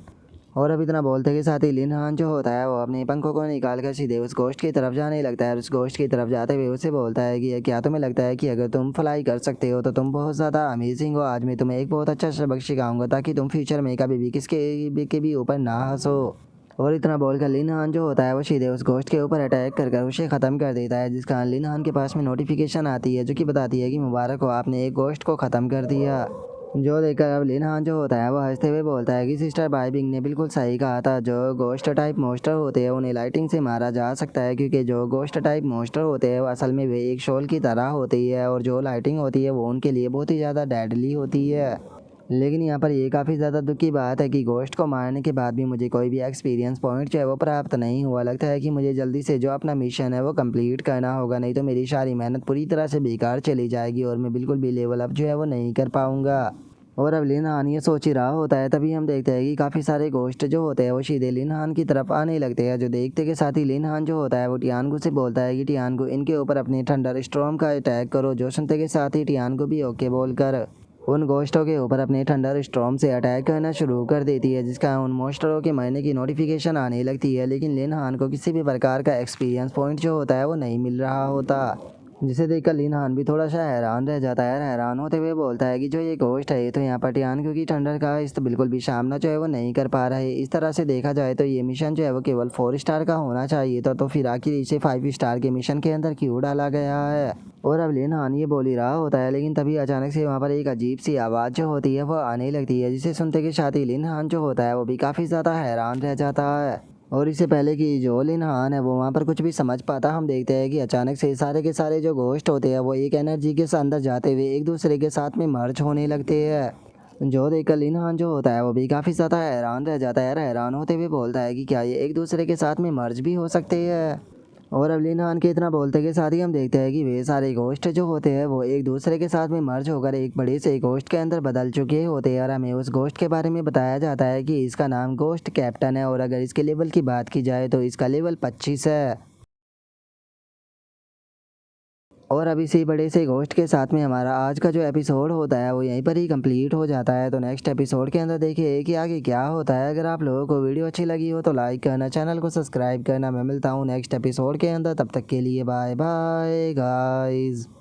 और अब इतना बोलते के साथ ही लिन हान जो होता है वो अपने पंखों को निकाल कर सीधे उस गोश्त की तरफ जाने लगता है। और उस गोश्त की तरफ जाते हुए उसे बोलता है कि क्या तुम्हें लगता है कि अगर तुम फ्लाई कर सकते हो तो तुम बहुत ज़्यादा अमेजिंग हो। आज मैं तुम्हें एक बहुत अच्छा सबक सिखाऊंगा ताकि तुम फ्यूचर में कभी भी के भी ऊपर ना हंसो। और इतना बोलकर लिन हान जो होता है वो सीधे उस गोश्त के ऊपर अटैक कर उसे ख़त्म कर देता है, जिसका लिन हान के पास में नोटिफिकेशन आती है जो कि बताती है कि मुबारक हो, आपने एक गोश्त को ख़त्म कर दिया। जो देखकर अब लिन हान जो होता है वो हंसते हुए बोलता है कि सिस्टर बाइबिंग ने बिल्कुल सही कहा था। जो गोस्ट टाइप मॉन्स्टर होते हैं उन्हें लाइटिंग से मारा जा सकता है, क्योंकि जो गोस्ट टाइप मॉन्स्टर होते हैं वो असल में वे एक शॉल की तरह होती है और जो लाइटिंग होती है वो उनके लिए बहुत ही ज़्यादा डेडली होती है। लेकिन यहाँ पर ये काफ़ी ज़्यादा दुख की बात है कि गोश्त को मारने के बाद भी मुझे कोई भी एक्सपीरियंस पॉइंट जो है वो प्राप्त नहीं हुआ। लगता है कि मुझे जल्दी से जो अपना मिशन है वो कंप्लीट करना होगा, नहीं तो मेरी सारी मेहनत पूरी तरह से बेकार चली जाएगी और मैं बिल्कुल भी लेवल अप जो है वो नहीं कर पाऊँगा। और अब लिन हान ये सोच ही रहा होता है, तभी हम देखते हैं कि काफ़ी सारे गोश्त जो होते हैं वो सीधे लिन हान की तरफ आने लगते हैं। जो देखते के साथ ही लिन हान जो होता है वो टियानगु से बोलता है कि टियानगु इनके ऊपर अपनी थंडर स्टॉर्म का अटैक करो। जो सुनते के साथ ही टियानगु भी ओके बोलकर उन गोश्तों के ऊपर अपने थंडर स्टॉर्म से अटैक करना शुरू कर देती है, जिसका उन मॉन्स्टरों के मरने की नोटिफिकेशन आने लगती है। लेकिन लिन हान को किसी भी प्रकार का एक्सपीरियंस पॉइंट जो होता है वो नहीं मिल रहा होता, जिसे देखकर लिन हान भी थोड़ा सा हैरान रह जाता है। हैरान होते हुए बोलता है कि जो ये गोश्त है तो यहाँ पर टियान क्योंकि थंडर का इस तो बिल्कुल भी सामना जो है वो नहीं कर पा रहे। इस तरह से देखा जाए तो ये मिशन जो है वो केवल 4 स्टार का होना चाहिए था, तो फिर आखिर इसे 5 स्टार के मिशन के अंदर क्यों डाला गया है। और अब लिन हान ये बोल ही रहा होता है, लेकिन तभी अचानक से वहाँ पर एक अजीब सी आवाज़ जो होती है वो आने लगती है, जिसे सुनते के साथ ही लिन हान जो होता है वो भी काफ़ी ज़्यादा हैरान रह जाता है। और इससे पहले कि जो लिन हान है वो वहाँ पर कुछ भी समझ पाता, हम देखते हैं कि अचानक से सारे के सारे जो गोश्त होते हैं वो एक एनर्जी के अंदर जाते हुए एक दूसरे के साथ में मर्ज होने लगते हैं। जो देखकर लिन हान जो होता है वो भी काफ़ी ज़्यादा हैरान रह जाता है। हैरान होते हुए बोलता है कि क्या ये एक दूसरे के साथ में मर्ज भी हो सकते हैं। और अब लिन हान के इतना बोलते के साथ ही हम देखते हैं कि वे सारे गोश्त जो होते हैं वो एक दूसरे के साथ में मर्ज होकर एक बड़े से गोश्त के अंदर बदल चुके होते हैं। और हमें उस गोश्त के बारे में बताया जाता है कि इसका नाम गोश्त कैप्टन है, और अगर इसके लेवल की बात की जाए तो इसका लेवल 25 है। और अब इसी बड़े से गोश्त के साथ में हमारा आज का जो एपिसोड होता है वो यहीं पर ही कंप्लीट हो जाता है। तो नेक्स्ट एपिसोड के अंदर देखिए कि आगे क्या होता है। अगर आप लोगों को वीडियो अच्छी लगी हो तो लाइक करना, चैनल को सब्सक्राइब करना। मैं मिलता हूँ नेक्स्ट एपिसोड के अंदर, तब तक के लिए बाय बाय गाइज़।